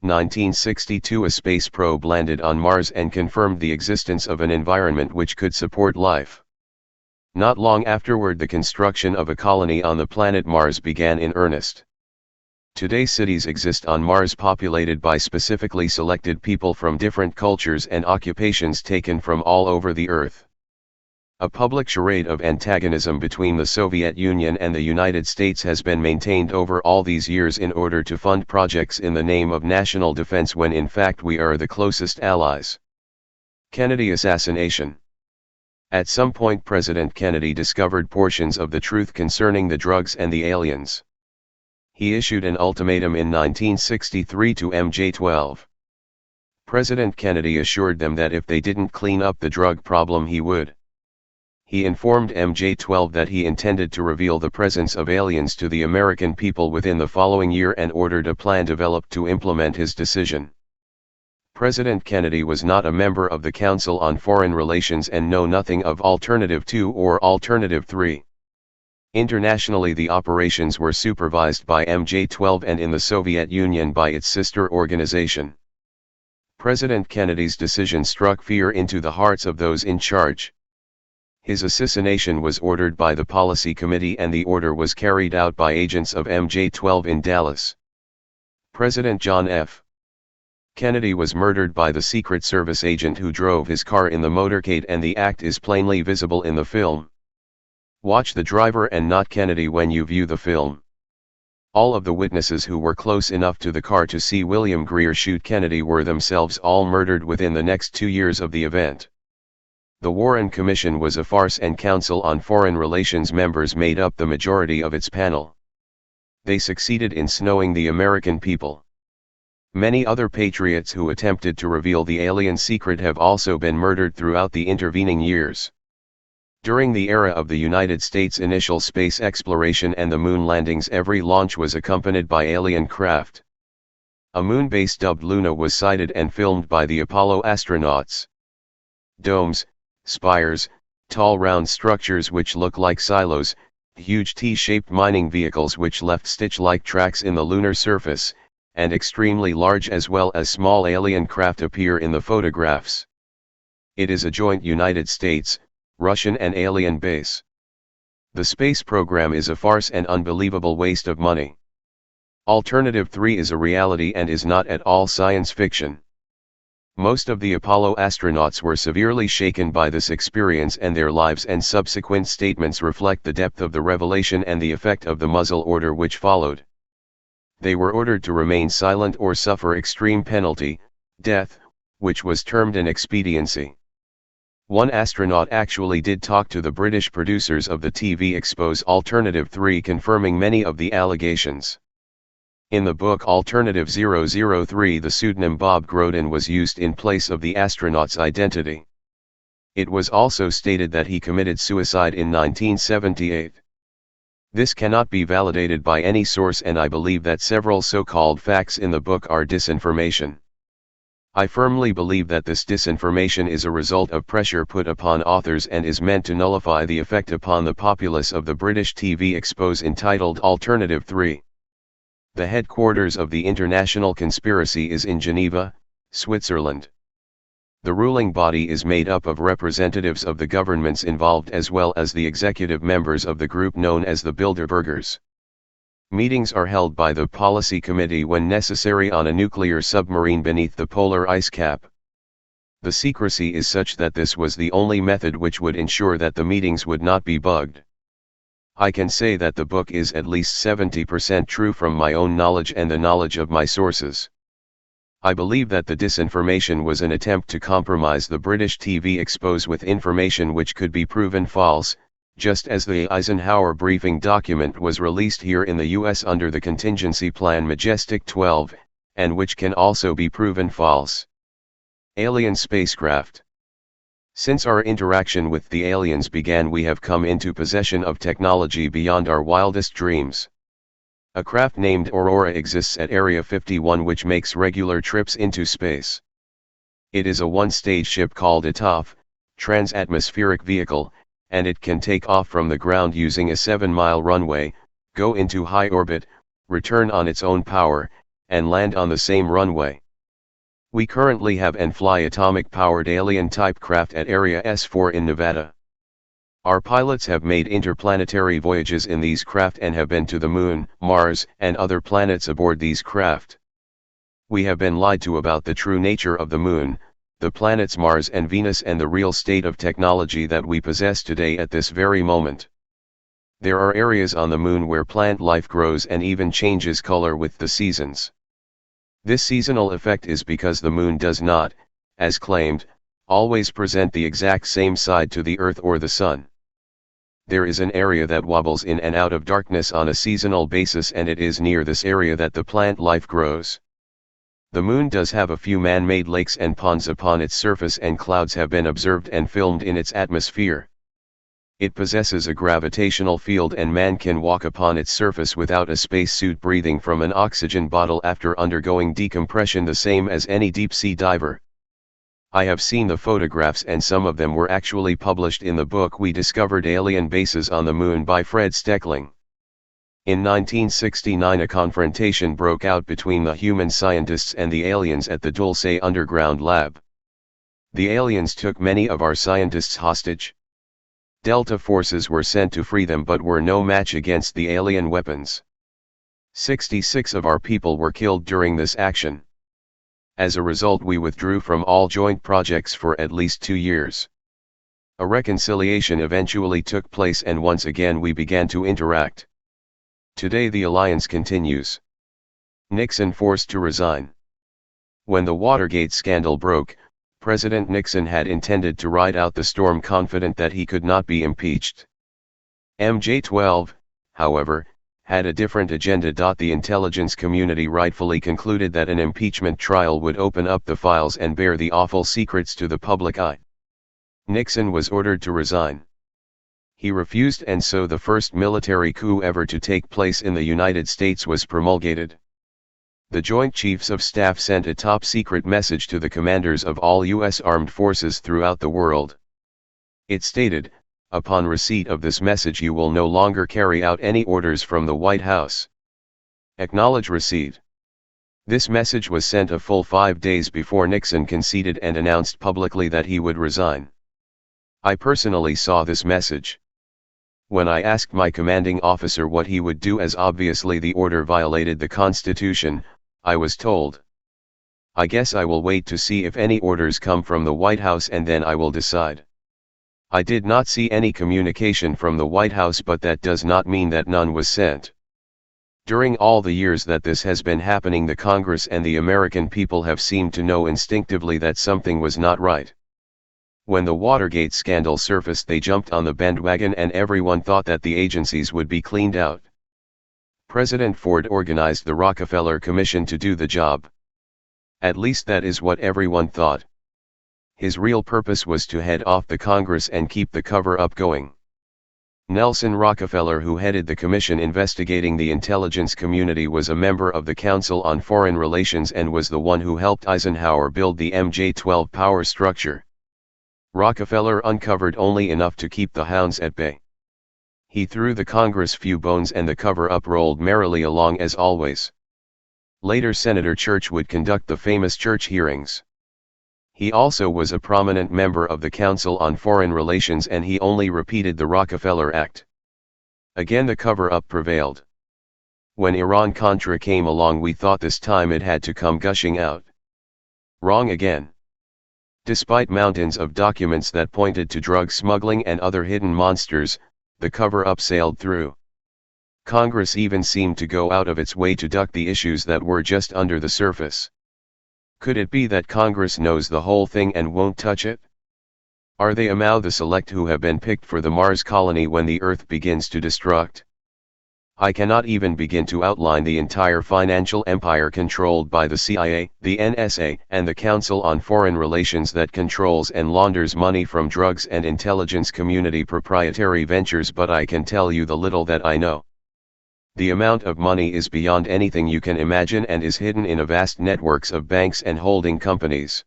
1962, a space probe landed on Mars and confirmed the existence of an environment which could support life. Not long afterward, the construction of a colony on the planet Mars began in earnest. Today, cities exist on Mars populated by specifically selected people from different cultures and occupations taken from all over the Earth. A public charade of antagonism between the Soviet Union and the United States has been maintained over all these years in order to fund projects in the name of national defense when in fact we are the closest allies. Kennedy assassination. At some point President Kennedy discovered portions of the truth concerning the drugs and the aliens. He issued an ultimatum in 1963 to MJ-12. President Kennedy assured them that if they didn't clean up the drug problem he would. He informed MJ-12 that he intended to reveal the presence of aliens to the American people within the following year and ordered a plan developed to implement his decision. President Kennedy was not a member of the Council on Foreign Relations and know nothing of Alternative 2 or Alternative 3. Internationally, the operations were supervised by MJ-12 and in the Soviet Union by its sister organization. President Kennedy's decision struck fear into the hearts of those in charge. His assassination was ordered by the Policy Committee and the order was carried out by agents of MJ-12 in Dallas. President John F. Kennedy was murdered by the Secret Service agent who drove his car in the motorcade, and the act is plainly visible in the film. Watch the driver and not Kennedy when you view the film. All of the witnesses who were close enough to the car to see William Greer shoot Kennedy were themselves all murdered within the next 2 years of the event. The Warren Commission was a farce and Council on Foreign Relations members made up the majority of its panel. They succeeded in snowing the American people. Many other patriots who attempted to reveal the alien secret have also been murdered throughout the intervening years. During the era of the United States initial space exploration and the moon landings, every launch was accompanied by alien craft. A moon base dubbed Luna was sighted and filmed by the Apollo astronauts. Domes, spires, tall round structures which look like silos, huge T-shaped mining vehicles which left stitch-like tracks in the lunar surface, and extremely large as well as small alien craft appear in the photographs. It is a joint United States, Russian and alien base. The space program is a farce and unbelievable waste of money. Alternative 3 is a reality and is not at all science fiction. Most of the Apollo astronauts were severely shaken by this experience, and their lives and subsequent statements reflect the depth of the revelation and the effect of the muzzle order which followed. They were ordered to remain silent or suffer extreme penalty, death, which was termed an expediency. One astronaut actually did talk to the British producers of the TV expose Alternative 3, confirming many of the allegations. In the book Alternative 003, the pseudonym Bob Grodin was used in place of the astronaut's identity. It was also stated that he committed suicide in 1978. This cannot be validated by any source, and I believe that several so-called facts in the book are disinformation. I firmly believe that this disinformation is a result of pressure put upon authors and is meant to nullify the effect upon the populace of the British TV expose entitled Alternative 3. The headquarters of the international conspiracy is in Geneva, Switzerland. The ruling body is made up of representatives of the governments involved as well as the executive members of the group known as the Bilderbergers. Meetings are held by the Policy Committee when necessary on a nuclear submarine beneath the polar ice cap. The secrecy is such that this was the only method which would ensure that the meetings would not be bugged. I can say that the book is at least 70% true from my own knowledge and the knowledge of my sources. I believe that the disinformation was an attempt to compromise the British TV expose with information which could be proven false, just as the Eisenhower briefing document was released here in the US under the contingency plan Majestic 12, and which can also be proven false. Alien spacecraft. Since our interaction with the aliens began, we have come into possession of technology beyond our wildest dreams. A craft named Aurora exists at Area 51 which makes regular trips into space. It is a one-stage ship called a TOF, Trans-Atmospheric Vehicle, and it can take off from the ground using a 7-mile runway, go into high orbit, return on its own power, and land on the same runway. We currently have and fly atomic-powered alien-type craft at Area S4 in Nevada. Our pilots have made interplanetary voyages in these craft and have been to the Moon, Mars, and other planets aboard these craft. We have been lied to about the true nature of the Moon, the planets Mars and Venus, and the real state of technology that we possess today at this very moment. There are areas on the Moon where plant life grows and even changes color with the seasons. This seasonal effect is because the Moon does not, as claimed, always present the exact same side to the Earth or the Sun. There is an area that wobbles in and out of darkness on a seasonal basis, and it is near this area that the plant life grows. The Moon does have a few man-made lakes and ponds upon its surface, and clouds have been observed and filmed in its atmosphere. It possesses a gravitational field, and man can walk upon its surface without a spacesuit, breathing from an oxygen bottle after undergoing decompression, the same as any deep-sea diver. I have seen the photographs, and some of them were actually published in the book We Discovered Alien Bases on the Moon by Fred Steckling. In 1969 a confrontation broke out between the human scientists and the aliens at the Dulce underground lab. The aliens took many of our scientists hostage. Delta forces were sent to free them but were no match against the alien weapons. 66 of our people were killed during this action. As a result, we withdrew from all joint projects for at least 2 years. A reconciliation eventually took place, and once again we began to interact. Today the alliance continues. Nixon forced to resign. When the Watergate scandal broke, President Nixon had intended to ride out the storm, confident that he could not be impeached. MJ-12, however, had a different agenda. The intelligence community rightfully concluded that an impeachment trial would open up the files and bare the awful secrets to the public eye. Nixon was ordered to resign. He refused, and so the first military coup ever to take place in the United States was promulgated. The Joint Chiefs of Staff sent a top-secret message to the commanders of all U.S. armed forces throughout the world. It stated, "Upon receipt of this message you will no longer carry out any orders from the White House. Acknowledge receipt." This message was sent a full 5 days before Nixon conceded and announced publicly that he would resign. I personally saw this message. When I asked my commanding officer what he would do, as obviously the order violated the Constitution, I was told, "I guess I will wait to see if any orders come from the White House and then I will decide." I did not see any communication from the White House, but that does not mean that none was sent. During all the years that this has been happening, the Congress and the American people have seemed to know instinctively that something was not right. When the Watergate scandal surfaced, they jumped on the bandwagon and everyone thought that the agencies would be cleaned out. President Ford organized the Rockefeller Commission to do the job. At least that is what everyone thought. His real purpose was to head off the Congress and keep the cover-up going. Nelson Rockefeller, who headed the commission investigating the intelligence community, was a member of the Council on Foreign Relations and was the one who helped Eisenhower build the MJ-12 power structure. Rockefeller uncovered only enough to keep the hounds at bay. He threw the Congress few bones and the cover-up rolled merrily along as always. Later Senator Church would conduct the famous Church hearings. He also was a prominent member of the Council on Foreign Relations, and he only repeated the Rockefeller Act. Again the cover-up prevailed. When Iran-Contra came along, we thought this time it had to come gushing out. Wrong again. Despite mountains of documents that pointed to drug smuggling and other hidden monsters, the cover-up sailed through. Congress even seemed to go out of its way to duck the issues that were just under the surface. Could it be that Congress knows the whole thing and won't touch it? Are they among the select who have been picked for the Mars colony when the Earth begins to destruct? I cannot even begin to outline the entire financial empire controlled by the CIA, the NSA, and the Council on Foreign Relations that controls and launders money from drugs and intelligence community proprietary ventures, but I can tell you the little that I know. The amount of money is beyond anything you can imagine and is hidden in a vast networks of banks and holding companies.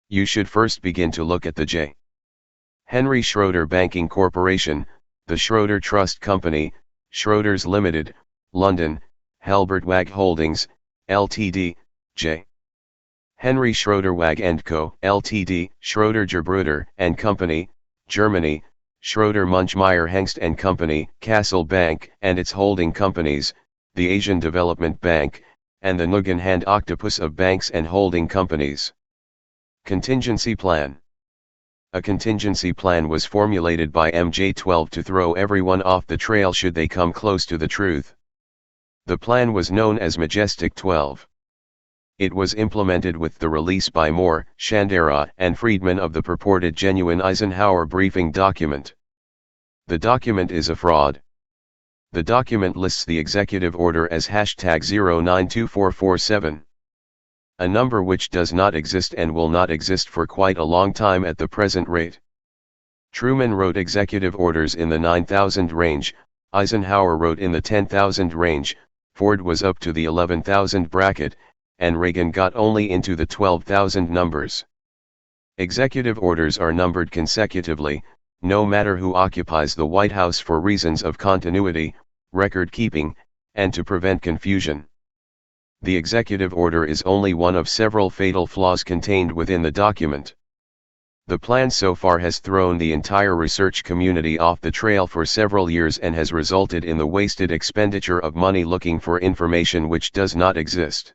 You should first begin to look at the J. Henry Schroeder Banking Corporation, the Schroeder Trust Company, Schroders Limited, London, Helbert Wag Holdings, Ltd., J. Henry Schroeder Wag & Co., Ltd., Schroeder Gebruder & Company, Germany, Schroeder Munchmeyer Hengst & Company, Castle Bank and its holding companies, the Asian Development Bank, and the Nugan Hand Octopus of banks and holding companies. Contingency Plan. A contingency plan was formulated by MJ-12 to throw everyone off the trail should they come close to the truth. The plan was known as Majestic 12. It was implemented with the release by Moore, Shandera, and Friedman of the purported genuine Eisenhower briefing document. The document is a fraud. The document lists the executive order as #092447. A number which does not exist and will not exist for quite a long time at the present rate. Truman wrote executive orders in the 9,000 range, Eisenhower wrote in the 10,000 range, Ford was up to the 11,000 bracket, and Reagan got only into the 12,000 numbers. Executive orders are numbered consecutively, no matter who occupies the White House, for reasons of continuity, record keeping, and to prevent confusion. The executive order is only one of several fatal flaws contained within the document. The plan so far has thrown the entire research community off the trail for several years and has resulted in the wasted expenditure of money looking for information which does not exist.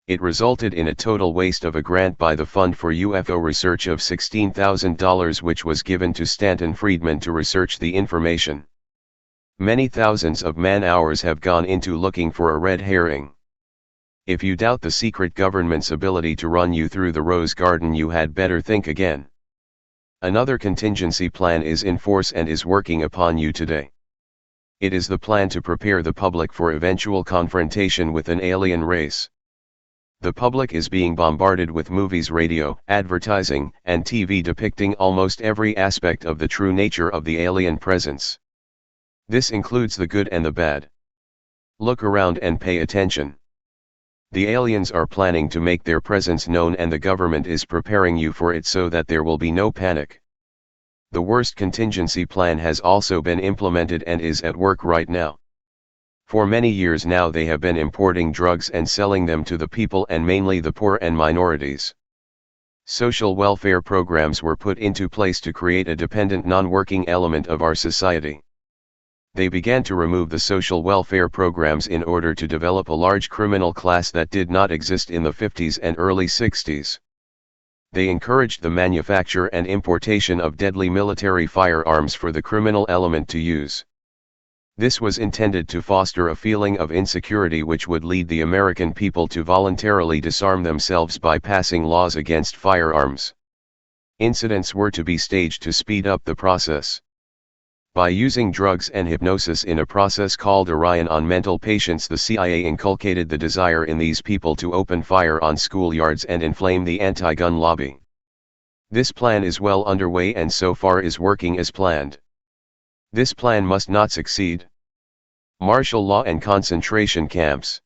It resulted in a total waste of a grant by the Fund for UFO Research of $16,000 which was given to Stanton Friedman to research the information. Many thousands of man-hours have gone into looking for a red herring. If you doubt the secret government's ability to run you through the rose garden, you had better think again. Another contingency plan is in force and is working upon you today. It is the plan to prepare the public for eventual confrontation with an alien race. The public is being bombarded with movies, radio, advertising, and TV depicting almost every aspect of the true nature of the alien presence. This includes the good and the bad. Look around and pay attention. The aliens are planning to make their presence known and the government is preparing you for it so that there will be no panic. The worst contingency plan has also been implemented and is at work right now. For many years now they have been importing drugs and selling them to the people and mainly the poor and minorities. Social welfare programs were put into place to create a dependent non-working element of our society. They began to remove the social welfare programs in order to develop a large criminal class that did not exist in the 50s and early 60s. They encouraged the manufacture and importation of deadly military firearms for the criminal element to use. This was intended to foster a feeling of insecurity which would lead the American people to voluntarily disarm themselves by passing laws against firearms. Incidents were to be staged to speed up the process. By using drugs and hypnosis in a process called Orion on mental patients, the CIA inculcated the desire in these people to open fire on schoolyards and inflame the anti-gun lobby. This plan is well underway and so far is working as planned. This plan must not succeed. Martial law and concentration camps.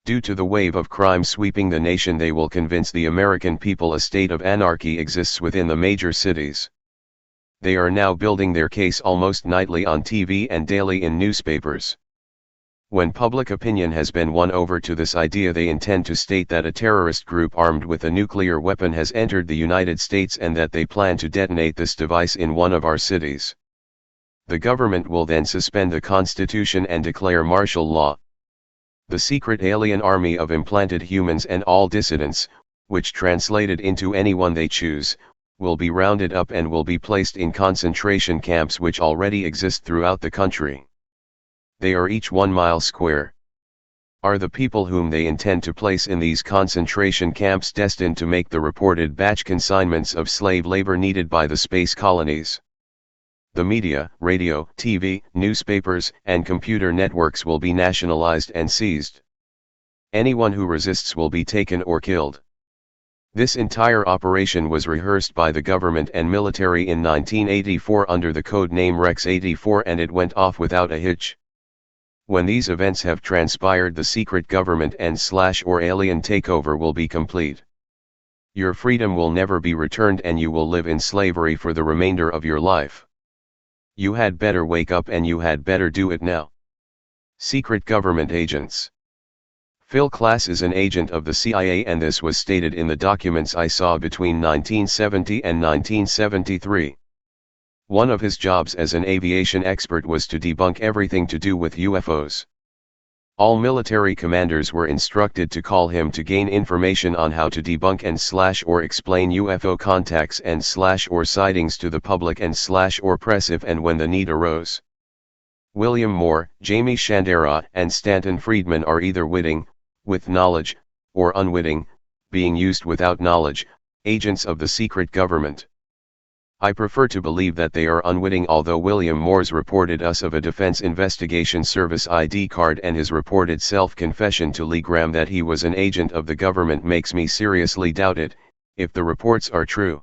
Due to the wave of crime sweeping the nation, they will convince the American people a state of anarchy exists within the major cities. They are now building their case almost nightly on TV and daily in newspapers. When public opinion has been won over to this idea, they intend to state that a terrorist group armed with a nuclear weapon has entered the United States and that they plan to detonate this device in one of our cities. The government will then suspend the Constitution and declare martial law. The secret alien army of implanted humans and all dissidents, which translated into anyone they choose, will be rounded up and will be placed in concentration camps which already exist throughout the country. They are each 1 mile square. Are the people whom they intend to place in these concentration camps destined to make the reported batch consignments of slave labor needed by the space colonies? The media, radio, TV, newspapers, and computer networks will be nationalized and seized. Anyone who resists will be taken or killed. This entire operation was rehearsed by the government and military in 1984 under the code name Rex 84, and it went off without a hitch. When these events have transpired, the secret government and/or alien takeover will be complete. Your freedom will never be returned and you will live in slavery for the remainder of your life. You had better wake up and you had better do it now. Secret government agents. Phil Klass is an agent of the CIA, and this was stated in the documents I saw between 1970 and 1973. One of his jobs as an aviation expert was to debunk everything to do with UFOs. All military commanders were instructed to call him to gain information on how to debunk and/or explain UFO contacts and/or sightings to the public and/or press if and when the need arose. William Moore, Jamie Shandera, and Stanton Friedman are either witting, with knowledge, or unwitting, being used without knowledge, agents of the secret government. I prefer to believe that they are unwitting, although William Moore's reported us of a Defense Investigation Service ID card and his reported self-confession to Lee Graham that he was an agent of the government makes me seriously doubt it, if the reports are true.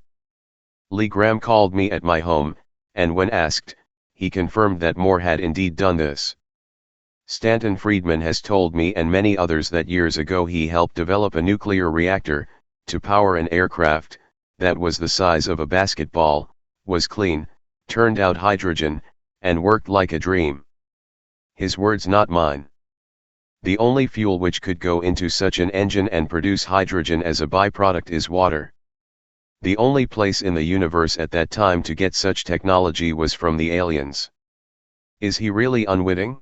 Lee Graham called me at my home, and when asked, he confirmed that Moore had indeed done this. Stanton Friedman has told me and many others that years ago he helped develop a nuclear reactor, to power an aircraft, that was the size of a basketball, was clean, turned out hydrogen, and worked like a dream. His words, not mine. The only fuel which could go into such an engine and produce hydrogen as a byproduct is water. The only place in the universe at that time to get such technology was from the aliens. Is he really unwitting?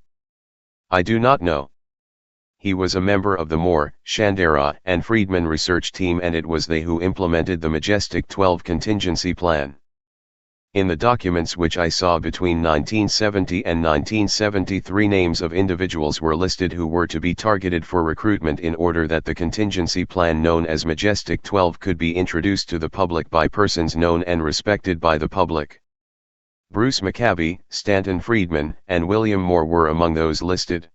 I do not know. He was a member of the Moore, Shandera, and Friedman research team, and it was they who implemented the Majestic 12 contingency plan. In the documents which I saw between 1970 and 1973, names of individuals were listed who were to be targeted for recruitment in order that the contingency plan known as Majestic 12 could be introduced to the public by persons known and respected by the public. Bruce McCabe, Stanton Friedman, and William Moore were among those listed.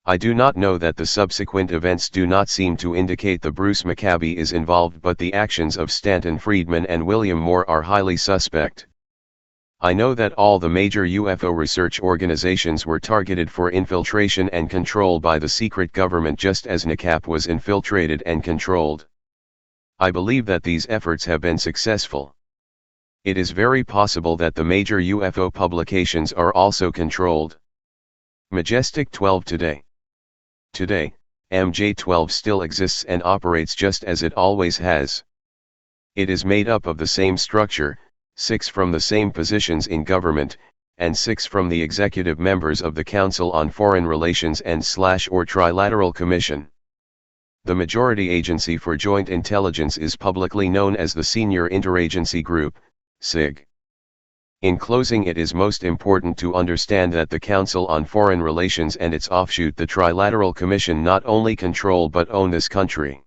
I do not know that the subsequent events do not seem to indicate the Bruce McCabe is involved, but the actions of Stanton Friedman and William Moore are highly suspect. I know that all the major UFO research organizations were targeted for infiltration and control by the secret government, just as NICAP was infiltrated and controlled. I believe that these efforts have been successful. It is very possible that the major UFO publications are also controlled. Majestic 12 today. Today, MJ-12 still exists and operates just as it always has. It is made up of the same structure, 6 from the same positions in government, and 6 from the executive members of the Council on Foreign Relations and/or Trilateral Commission. The majority agency for joint intelligence is publicly known as the Senior Interagency Group, SIG. In closing, it is most important to understand that the Council on Foreign Relations and its offshoot the Trilateral Commission not only control but own this country.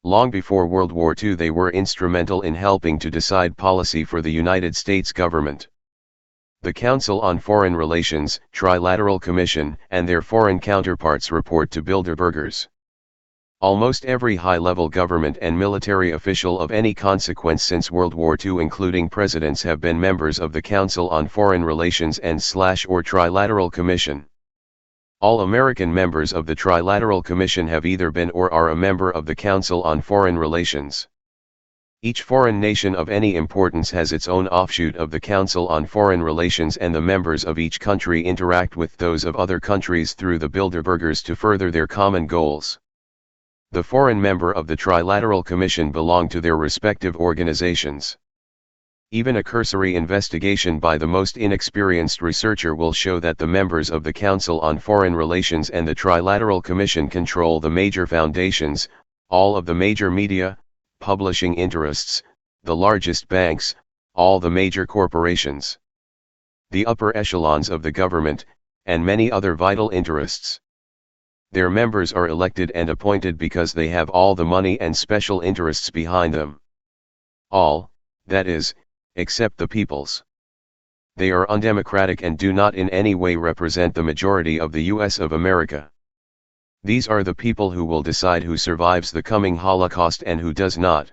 Long before World War II they were instrumental in helping to decide policy for the United States government. The Council on Foreign Relations, Trilateral Commission, and their foreign counterparts report to Bilderbergers. Almost every high-level government and military official of any consequence since World War II, including presidents, have been members of the Council on Foreign Relations and/or Trilateral Commission. All American members of the Trilateral Commission have either been or are a member of the Council on Foreign Relations. Each foreign nation of any importance has its own offshoot of the Council on Foreign Relations, and the members of each country interact with those of other countries through the Bilderbergers to further their common goals. The foreign member of the Trilateral Commission belong to their respective organizations. Even a cursory investigation by the most inexperienced researcher will show that the members of the Council on Foreign Relations and the Trilateral Commission control the major foundations, all of the major media, publishing interests, the largest banks, all the major corporations, the upper echelons of the government, and many other vital interests. Their members are elected and appointed because they have all the money and special interests behind them. All, that is, except the people's. They are undemocratic and do not in any way represent the majority of the US of America. These are the people who will decide who survives the coming Holocaust and who does not.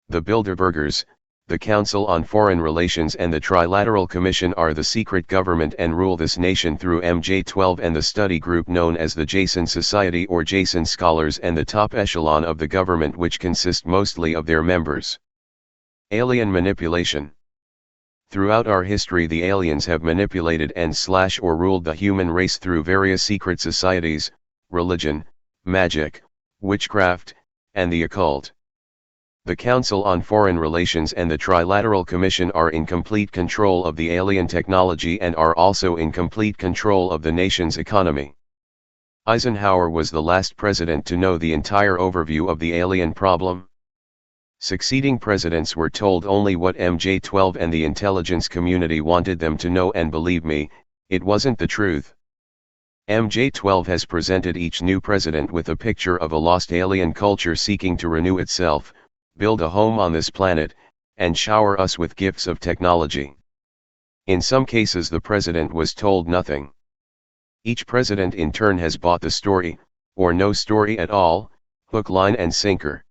The Bilderbergers, the Council on Foreign Relations and the Trilateral Commission are the secret government and rule this nation through MJ12 and the study group known as the Jason Society or Jason Scholars and the top echelon of the government which consist mostly of their members. Alien manipulation. Throughout our history the aliens have manipulated and/or ruled the human race through various secret societies, religion, magic, witchcraft, and the occult. The Council on Foreign Relations and the Trilateral Commission are in complete control of the alien technology and are also in complete control of the nation's economy. Eisenhower was the last president to know the entire overview of the alien problem. Succeeding presidents were told only what MJ12 and the intelligence community wanted them to know, and believe me, it wasn't the truth. MJ12 has presented each new president with a picture of a lost alien culture seeking to renew itself, build a home on this planet, and shower us with gifts of technology. In some cases the president was told nothing. Each president in turn has bought the story, or no story at all, hook, line and sinker.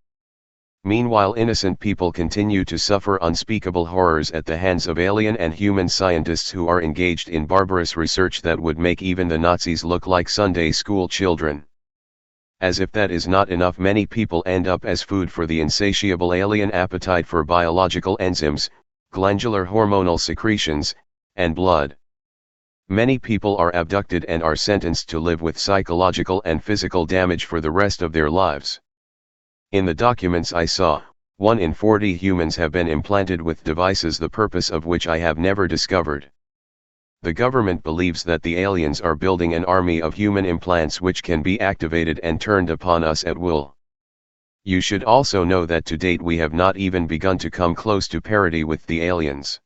Meanwhile innocent people continue to suffer unspeakable horrors at the hands of alien and human scientists who are engaged in barbarous research that would make even the Nazis look like Sunday school children. As if that is not enough, many people end up as food for the insatiable alien appetite for biological enzymes, glandular hormonal secretions, and blood. Many people are abducted and are sentenced to live with psychological and physical damage for the rest of their lives. In the documents I saw, 1 in 40 humans have been implanted with devices the purpose of which I have never discovered. The government believes that the aliens are building an army of human implants which can be activated and turned upon us at will. You should also know that to date we have not even begun to come close to parity with the aliens.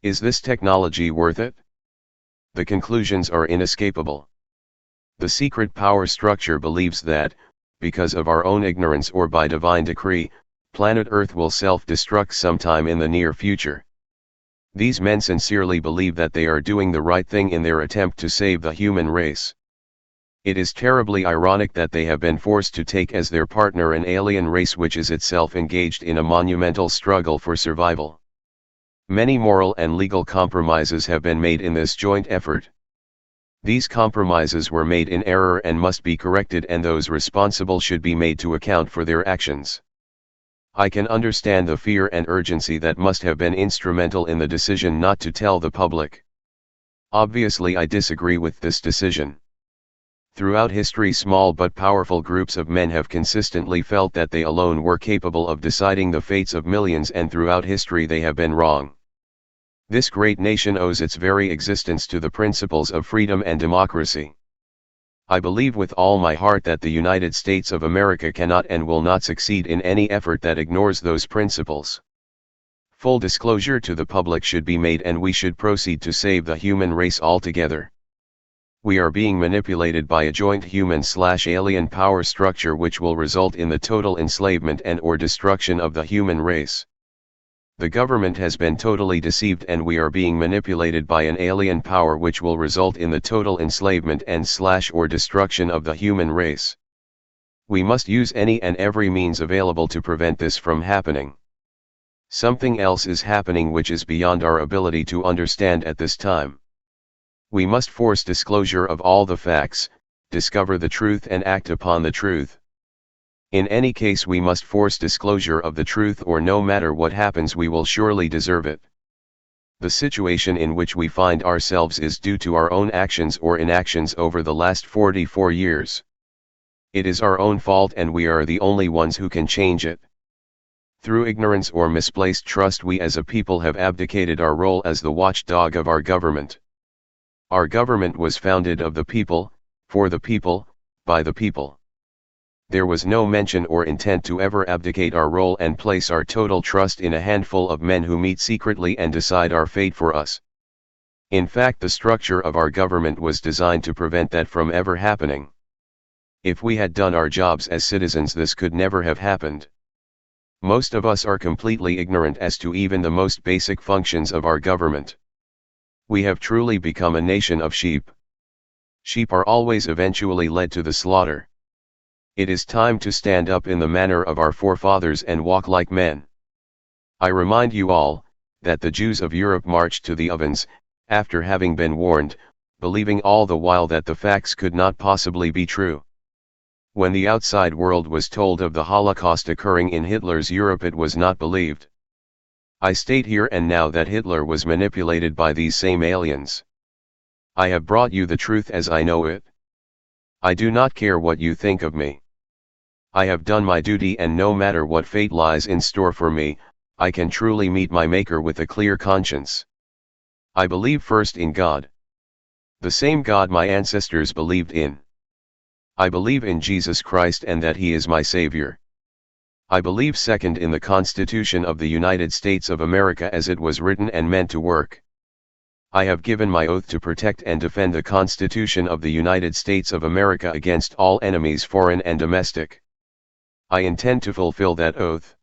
Is this technology worth it? The conclusions are inescapable. The secret power structure believes that, because of our own ignorance or by divine decree, planet Earth will self-destruct sometime in the near future. These men sincerely believe that they are doing the right thing in their attempt to save the human race. It is terribly ironic that they have been forced to take as their partner an alien race which is itself engaged in a monumental struggle for survival. Many moral and legal compromises have been made in this joint effort. These compromises were made in error and must be corrected, and those responsible should be made to account for their actions. I can understand the fear and urgency that must have been instrumental in the decision not to tell the public. Obviously I disagree with this decision. Throughout history small but powerful groups of men have consistently felt that they alone were capable of deciding the fates of millions, and throughout history they have been wrong. This great nation owes its very existence to the principles of freedom and democracy. I believe with all my heart that the United States of America cannot and will not succeed in any effort that ignores those principles. Full disclosure to the public should be made, and we should proceed to save the human race altogether. We are being manipulated by a joint human/alien power structure which will result in the total enslavement and/or destruction of the human race. The government has been totally deceived, and we are being manipulated by an alien power which will result in the total enslavement and/or destruction of the human race. We must use any and every means available to prevent this from happening. Something else is happening which is beyond our ability to understand at this time. We must force disclosure of all the facts, discover the truth and act upon the truth. In any case we must force disclosure of the truth, or no matter what happens we will surely deserve it. The situation in which we find ourselves is due to our own actions or inactions over the last 44 years. It is our own fault, and we are the only ones who can change it. Through ignorance or misplaced trust we as a people have abdicated our role as the watchdog of our government. Our government was founded of the people, for the people, by the people. there was no mention or intent to ever abdicate our role and place our total trust in a handful of men who meet secretly and decide our fate for us. In fact, the structure of our government was designed to prevent that from ever happening. If we had done our jobs as citizens, this could never have happened. Most of us are completely ignorant as to even the most basic functions of our government. We have truly become a nation of sheep. Sheep are always eventually led to the slaughter. It is time to stand up in the manner of our forefathers and walk like men. I remind you all, that the Jews of Europe marched to the ovens, after having been warned, believing all the while that the facts could not possibly be true. When the outside world was told of the Holocaust occurring in Hitler's Europe, it was not believed. I state here and now that Hitler was manipulated by these same aliens. I have brought you the truth as I know it. I do not care what you think of me. I have done my duty, and no matter what fate lies in store for me, I can truly meet my Maker with a clear conscience. I believe first in God. The same God my ancestors believed in. I believe in Jesus Christ and that He is my Savior. I believe second in the Constitution of the United States of America as it was written and meant to work. I have given my oath to protect and defend the Constitution of the United States of America against all enemies, foreign and domestic. I intend to fulfill that oath.